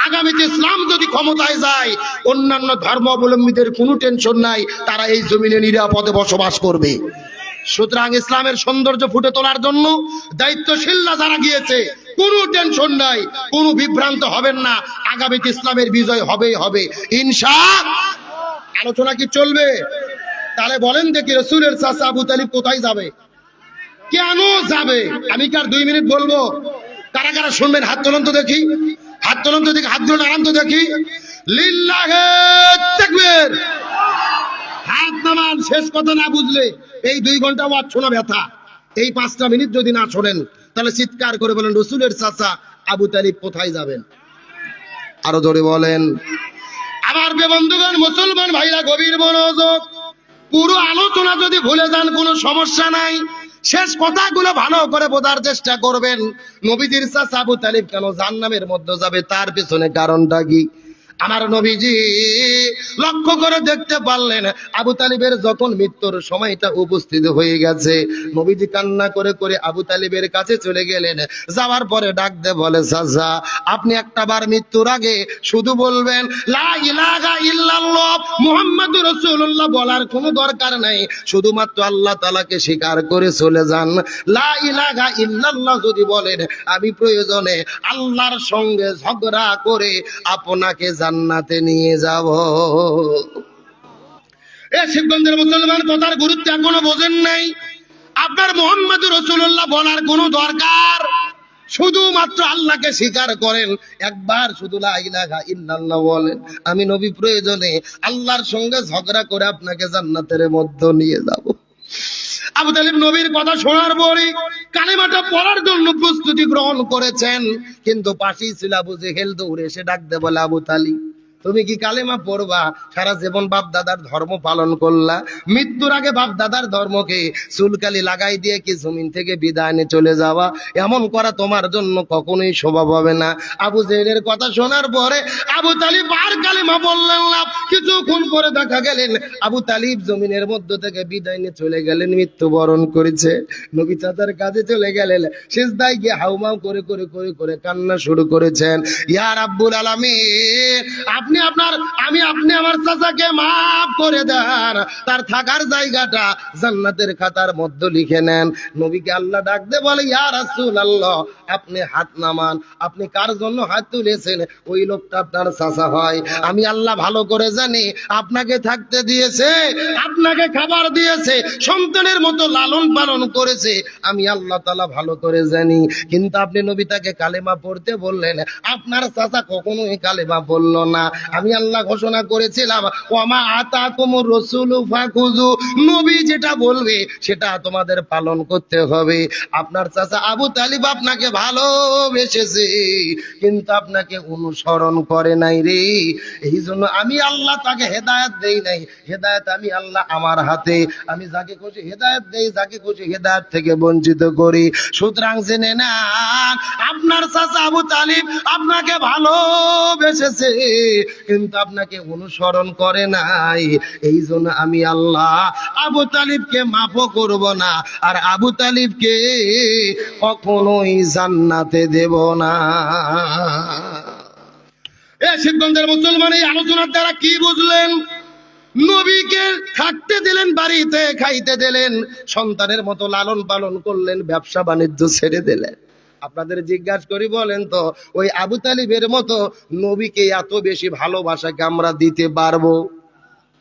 আগামীতে ইসলাম যদি ক্ষমতায় যায় অন্যান্য ধর্মাবলম্বীদের কোনো টেনশন নাই, তারা এই জমিনে নিরাপদে বসবাস করবে। সুতরাং ইসলামের সৌন্দর্য ফুটে তোলার জন্য দায়িত্বশীলরা যারা গিয়েছে, কোনো টেনশন নাই, কোনো বিভ্রান্ত হবেন না, আগামীতে ইসলামের বিজয় হবেই হবে ইনশাআল্লাহ। আলোচনা কি চলবে? তাহলে বলেন দেখি, রাসূলের চাচা আবু তালিব কোথায় যাবে, কেন যাবে? আমি কি আর 2 মিনিট বলবো? কারা কারা শুনবেন হাত তোলেন তো দেখি, হাত তোলেন তো দেখি, হাত ধরে নামান তো দেখি। লিল্লাহে তাকবীর। হাত নামান। শেষ কথা না বুঝলে এই 2 ঘন্টা ওয়াজ শোনা ব্যথা। এই 5টা মিনিট যদি না শোনেন তাহলে চিৎকার করে বলেন রাসূলের চাচা আবু তালিব কোথায় যাবেন? আরো জোরে বলেন। আমার বন্ধুগণ, মুসলমান ভাইরা গভীর মনোযোগ। পুরো আলোচনা যদি ভুলে যান কোনো সমস্যা নাই, শেষ কথাগুলো ভালো করে বোঝার চেষ্টা করবেন। নবীজির চাচা আবু তালিব কেন জাহান্নামের মধ্যে যাবে, তার পেছনে কারণটা কি? আমার নবীজি লক্ষ্য করে দেখতে পারলেন আবু তালিবের যখন মৃত্যুর সময়টা উপস্থিত হয়ে গেছে, নবীজি কান্না করে করে আবু তালিবের কাছে চলে গেলেন। যাওয়ার পরে ডাক দিয়ে বলে, চাচা আপনি একটাবার মৃত্যুর আগে শুধু বলবেন লা ইলাহা ইল্লাল্লাহ মুহাম্মাদুর রাসূলুল্লাহ, বলার কোনো দরকার নাই, শুধুমাত্র আল্লাহ তাআলাকে স্বীকার করে চলে যান। লা ইলাহা ইল্লাল্লাহ যদি বলেন, আমি প্রয়োজনে আল্লাহর সঙ্গে ঝগড়া করে আপনাকে জান্নাতে নিয়ে যাব। শিবগঞ্জের মুসলমান, কথার গুরুত্ব এখনো বোঝেন নাই। আপনার মুহাম্মাদুর রাসূলুল্লাহ বলার কোনো দরকার, শুধুমাত্র আল্লাহকে স্বীকার করেন। একবার শুধু লা ইলাহা ইল্লাল্লাহ বলেন, আমি নবী প্রয়োজনে আল্লাহর সঙ্গে ঝগড়া করে আপনাকে জান্নাতের মধ্যে নিয়ে যাব। আবু তালিব নবীর কথা শোনার পরে কালেমাটা পড়ার জন্য প্রস্তুতি গ্রহণ করেছেন, কিন্তু পাশেই ছিল আবু জেহেল। দৌড়ে এসে ডাক দে বলে, আবু তালিব তুমি কি কালেমা পড়বা? সারা জীবন বাপ দাদার ধর্ম পালন করলা, মৃত্যুর আগে বাপ দাদার ধর্মকে চুলকালি লাগাই দিয়ে কি জমিন থেকে বিদায় নিয়ে চলে যাওয়া? এমন করা তোমার জন্য কখনোই সম্ভব হবে না। আবু জেহেলের কথা শোনার পরে আবু তালিব আর কালেমা বললেন না। কিছুক্ষণ পরে দেখা গেলেন আবু তালিব জমিনের মধ্য থেকে বিদায় নিয়ে চলে গেলেন, মৃত্যুবরণ করেছে। নবী চাচার কাছে চলে গেলেন, সিজদায় গিয়ে হাউমাউ করে করে করে করে কান্না শুরু করেছেন। ইয়া রাব্বুল আলামিন, আপনি আমার চাচাকে মাফ করে দেন, তার থাকার জায়গাটা জান্নাতের খাতার মধ্যে লিখে নেন। নবীকে আল্লাহ ডাক দে বলে, ইয়া রাসূলুল্লাহ আপনি হাত নামান। আপনি কার জন্য হাত তুলেছেন ওই লোকটা আপনার চাচা হয়। আমি আল্লাহ ভালো করে জানি, আপনাকে থাকতে দিয়েছে, আপনাকে খাবার দিয়েছে, সন্তানের মতো লালন পালন করেছে, আমি আল্লাহ তাআলা ভালো করে জানি। কিন্তু আপনি নবী তাকে কালেমা পড়তে বললেন, আপনার চাচা কখনোই কালেমা পড়ল না। আমি আল্লাহ ঘোষণা করেছিলাম, ওয়ামা আতাকুমুর রাসূলু ফাখুযু, নবী যেটা বলবে সেটা তোমাদের পালন করতে হবে। আপনার চাচা আবু তালিব আপনাকে ভালোবেসেছে, কিন্তু আপনাকে অনুসরণ করে নাই রে। এই জন্য আমি আল্লাহ তাকে হেদায়েত দেই নাই। হেদায়েত আমি আল্লাহ আমার হাতে, আমি যাকে খুশি হেদায়েত দেই, যাকে খুশি হেদায়েত থেকে বঞ্চিত করি। সুতরাং জেনে নেন, আপনার চাচা আবু তালিব আপনাকে ভালোবেসেছে, কিন্তু আপনাকে অনুসরণ করে নাই। এই জন্য আমি আল্লাহ আবু তালিবকে মাফও করব না, আর আবু তালিবকে কখনোই জান্নাতে দেব না। শিবগঞ্জের মুসলমান, এই আলোচনার দ্বারা কি বুঝলেন? নবীকে থাকতে দিলেন, বাড়িতে খাইতে দিলেন, সন্তানের মতো লালন পালন করলেন, ব্যবসা বাণিজ্য ছেড়ে দিলেন। আপনাদের জিজ্ঞাসা করি, বলেন তো ওই আবু তালিবের মতো নবীকে এত বেশি ভালোবাসাকে আমরা দিতে পারবো?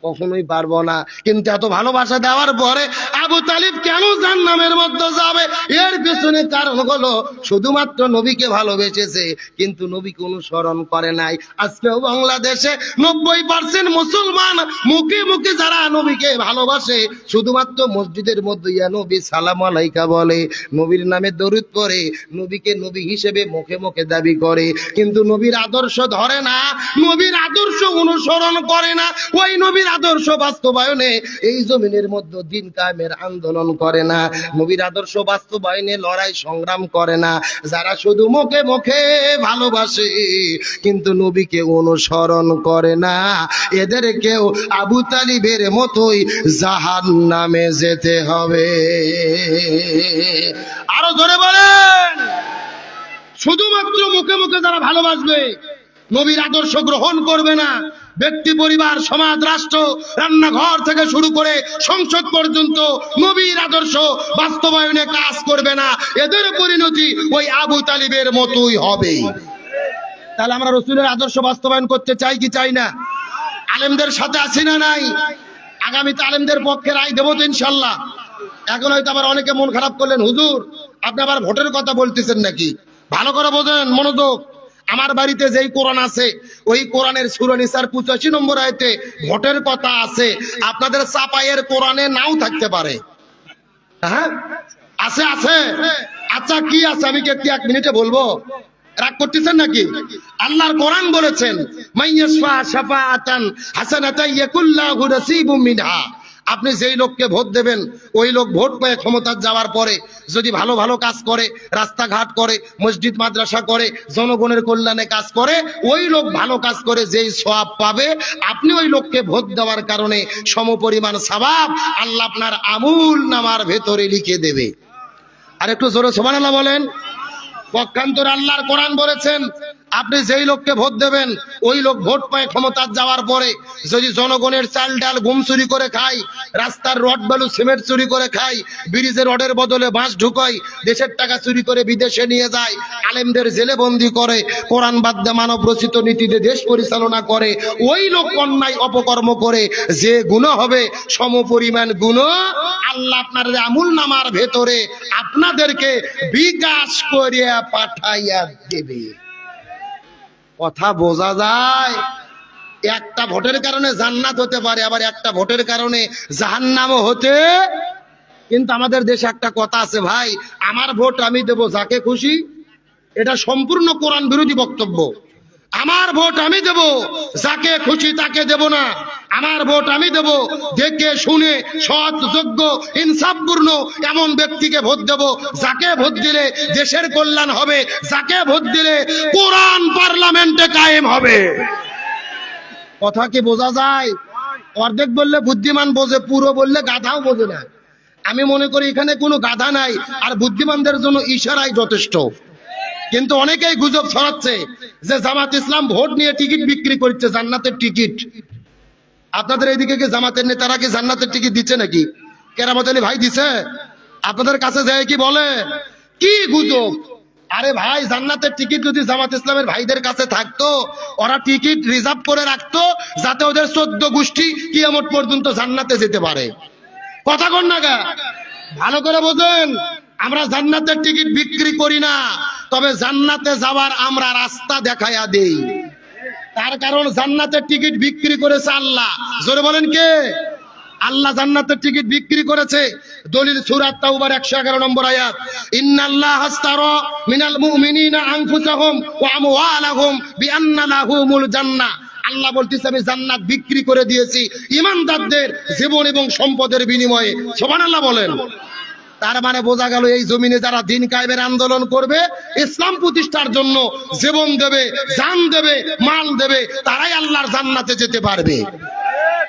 কখনোই পারবো না। কিন্তু এত ভালোবাসা দেওয়ার পরে আবু তালিব কেন জাহান্নামের মধ্যে যাবে? এর পেছনে কারণ হলো শুধুমাত্র নবীকে ভালোবেসেছে, কিন্তু নবীকে অনুসরণ করে নাই। আজকেও বাংলাদেশে 90% মুসলমান মুখে মুখে যারা নবীকে ভালোবাসে, শুধুমাত্র মসজিদের মধ্যে ইয়া নবী সালাম আলাইকা বলে, নবীর নামে দরুদ পড়ে, নবীকে নবী হিসেবে মুখে মুখে দাবি করে, কিন্তু নবীর আদর্শ ধরে না, নবীর আদর্শ অনুসরণ করে না, ওই নবীর আদর্শ বাস্তবায়নে এই জমিনের মধ্যে দিন কায়েমের আন্দোলন করে না, নবীর আদর্শ বাস্তবায়নে লড়াই সংগ্রাম করে না। যারা শুধু মুখে মুখে ভালোবাসে কিন্তু নবীকে অনুসরণ করে না, এদেরকেও আবু তালিবের মতোই জাহান্নামে যেতে হবে। আরো জোরে বলেন। শুধুমাত্র মুখে মুখে যারা ভালোবাসবে, নবীর আদর্শ গ্রহণ করবে না, ব্যক্তি পরিবার সমাজ রাষ্ট্র রান্নাঘর থেকে শুরু করে সংসদ পর্যন্ত নবীর আদর্শ বাস্তবায়নে কাজ করবে না, এদের পরিণতি ওই আবু তালিবের মতোই হবে। তাহলে আমরা রসুলের আদর্শ বাস্তবায়ন করতে চাই কি চাই না? আলেমদের সাথে আছি না নাই? আগামীতে আলেমদের পক্ষে রায় দেবো তো ইনশাল্লাহ। এখন হয়তো আবার অনেকে মন খারাপ করলেন, হুজুর আপনি আবার ভোটের কথা বলতেছেন নাকি? ভালো করে বোঝেন, মনোযোগ। আমার বাড়িতে যেই কোরআন আছে, ওই কোরআনের সূরা নিসার 85 নম্বর আয়াতে ভোটের কথা আছে। আপনাদের চাপাইয়ের কোরআনে নাও থাকতে পারে। হ্যাঁ আছে, আছে। আচ্ছা কি আছে আমি কি এক মিনিটে বলবো? রাগ করতেছেন নাকি? আল্লাহর কোরআন বলেছেন, মাইয়াশফা শাফাআতান হাসানাতান ইয়াকুল্লাহু নাসিবুম মিনহা। আপনি যেই লোককে ভোট দেবেন, ওই লোক ভোট পেয়ে ক্ষমতা যাওয়ার পরে যদি ভালো ভালো কাজ করে, রাস্তাঘাট করে, মসজিদ মাদ্রাসা করে, জনগণের কল্যাণে কাজ করে, ওই লোক ভালো কাজ করে যেই সওয়াব পাবে, আপনি ওই লোককে ভোট দেওয়ার কারণে সমপরিমাণ সওয়াব আল্লাহ আপনার আমুল নামার ভেতরে লিখে দেবে। আর একটু জোরে সুবহানাল্লাহ বলেন। পক্ষান্তরে আল্লাহর কোরআন বলেছেন, আপনি যেই লোককে ভোট দেবেন, ওই লোক ভোট পায় ক্ষমতা যাওয়ার পরে যদি জনগণের চাল ডাল গম চুরি করে খায়, রাস্তার রড বালু সিমেন্ট চুরি করে খায়, ব্রিজের রডের বদলে বাঁশ ঢুকায়, দেশের টাকা চুরি করে বিদেশে নিয়ে যায়, আলেমদের জেলে বন্দি করে, কোরআন বাদ দিয়ে মানব রচিত নীতিতে দেশ পরিচালনা করে, ওই লোক অন্যায় অপকর্ম করে যে গুনাহ হবে, সমপরিমাণ গুনাহ আল্লাহ আপনার আমুল নামার ভেতরে আপনাদেরকে বিকাশ করে পাঠাইয়া দেবে। কথা বোঝা যায়? একটা ভোটের কারণে জান্নাত হতে পারে, আবার একটা ভোটের কারণে জাহান্নামও হতে। কিন্তু আমাদের দেশে একটা কথা আছে ভাই, আমার ভোট আমি দেব যাকে খুশি। এটা সম্পূর্ণ কোরআন বিরোধী বক্তব্য। আমার ভোট আমি দেব, যাকে খুশি তাকে দেব না। আমার ভোট আমি দেব দেখে শুনে সৎ যোগ্য ইনসাফপূর্ণ এমন ব্যক্তিকে ভোট দেব, যাকে ভোট দিলে দেশের কল্যাণ হবে, যাকে ভোট দিলে কোরআন পার্লামেন্টে কায়েম হবে। কথা কি বোঝা যায়? অর্ধেক বললে বুদ্ধিমান বোঝে, পুরো বললে গাধাও বোঝে না। আমি মনে করি এখানে কোনো গাধা নাই, আর বুদ্ধিমানদের জন্য ইশারাই যথেষ্ট। কিন্তু অনেকেই গুজব ছড়াচ্ছে যে জামাত ইসলাম ভোট নিয়ে টিকিট বিক্রি করছে, জান্নাতের টিকিট। আপনাদের এইদিকে কি জামাতের নেতারা কি জান্নাতের টিকিট দিচ্ছে নাকি? কেরামত আলী ভাই দিছে? আপনাদের কাছে যায় কি বলে? কি গুজব! আরে ভাই, জান্নাতের টিকিট যদি জামাত ইসলামের ভাইদের কাছে থাকতো, ওরা টিকিট রিজার্ভ করে রাখতো যাতে ওদের 14 গোষ্ঠী কিয়ামত পর্যন্ত জান্নাতে যেতে পারে। কথা কন না গা? ভালো করে বোঝেন, আমরা জান্নাতের টিকিট বিক্রি করি না, তবে জান্নাতে যাওয়ার আমরা রাস্তা দেখাইয়া দেই। তার কারণ জান্নাতের টিকিট বিক্রি করেছে আল্লাহ। জোরে বলেন কে? আল্লাহ জান্নাতের টিকিট বিক্রি করেছে। দলিল সূরা তাওবার 111 নম্বর আয়াত, ইন্নাল্লাহা আশতারা মিনাল মুমিনিনা আনফুসাহুম ওয়া আমওয়ালাহুম বিআন্না লাহুমুল জান্নাহ। আল্লাহ বলতেছে আমি জান্নাত বিক্রি করে দিয়েছি ঈমানদারদের জীবন এবং সম্পদের বিনিময়ে। সুবহানাল্লাহ বলেন। তার মানে বোঝা গেল এই জমিনে যারা দিন কায়েমের আন্দোলন করবে, ইসলাম প্রতিষ্ঠার জন্য জীবন দেবে, জান দেবে, মাল দেবে, তারাই আল্লাহর জান্নাতে যেতে পারবে।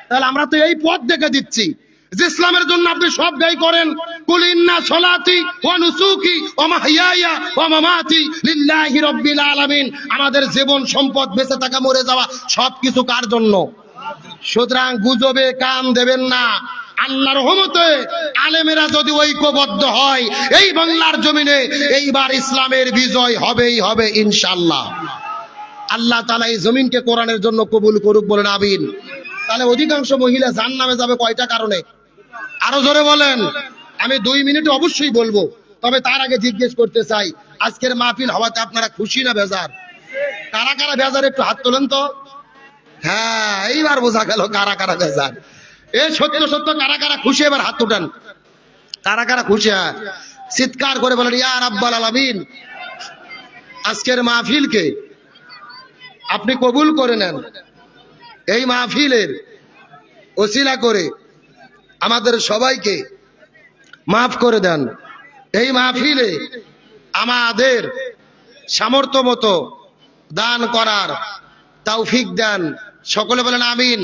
তাহলে আমরা তো এই পথ দেখে দিচ্ছি যে ইসলামের জন্য আপনি সব ব্যয় করেন। কুল ইন্না সলাতি ওয়া নুসুকি ওয়া মাহইয়ায়া ওয়া মামাতি লিল্লাহি রাব্বিল আলামিন। আমাদের জীবন সম্পদ বেঁচে থাকা মরে যাওয়া সবকিছু কার জন্য? সুতরাং গুজবে কান দেবেন না। আল্লাহর রহমতে আলেমেরা যদি ঐক্যবদ্ধ হয়, এই বাংলার জমিনে এইবার ইসলামের বিজয় হবেই হবে ইনশাআল্লাহ। আল্লাহ তাআলা এই জমিনকে কোরআনের জন্য কবুল করুক, বলেন আমিন। তাহলে অধিকাংশ মহিলা জাহান্নামে যাবে কয়টা কারণে? আরো জোরে বলেন। আমি 2 মিনিটে অবশ্যই বলবো, তবে তার আগে জিজ্ঞেস করতে চাই, আজকের মাহফিল হওয়াতে আপনারা খুশি না বেজার? কারা কারা বেজার একটু হাত তোলেন তো। হ্যাঁ, এইবার বোঝা গেল কারা কারা বেজার। সত্য সত্য কারা কারা খুশি, এবার হাত উঠান। কারা কারা খুশি? চিৎকার করে বলেন ইয়া রাব্বাল আলামিন। আজকের মাহফিলকে আপনি কবুল করে নেন। এই মাহফিলের ওসিলা করে আমাদের সবাইকে মাফ করে দেন। এই মাহফিলে আমাদের সামর্থ্য মতো দান করার তৌফিক দেন। সকলে বলেন আমিন।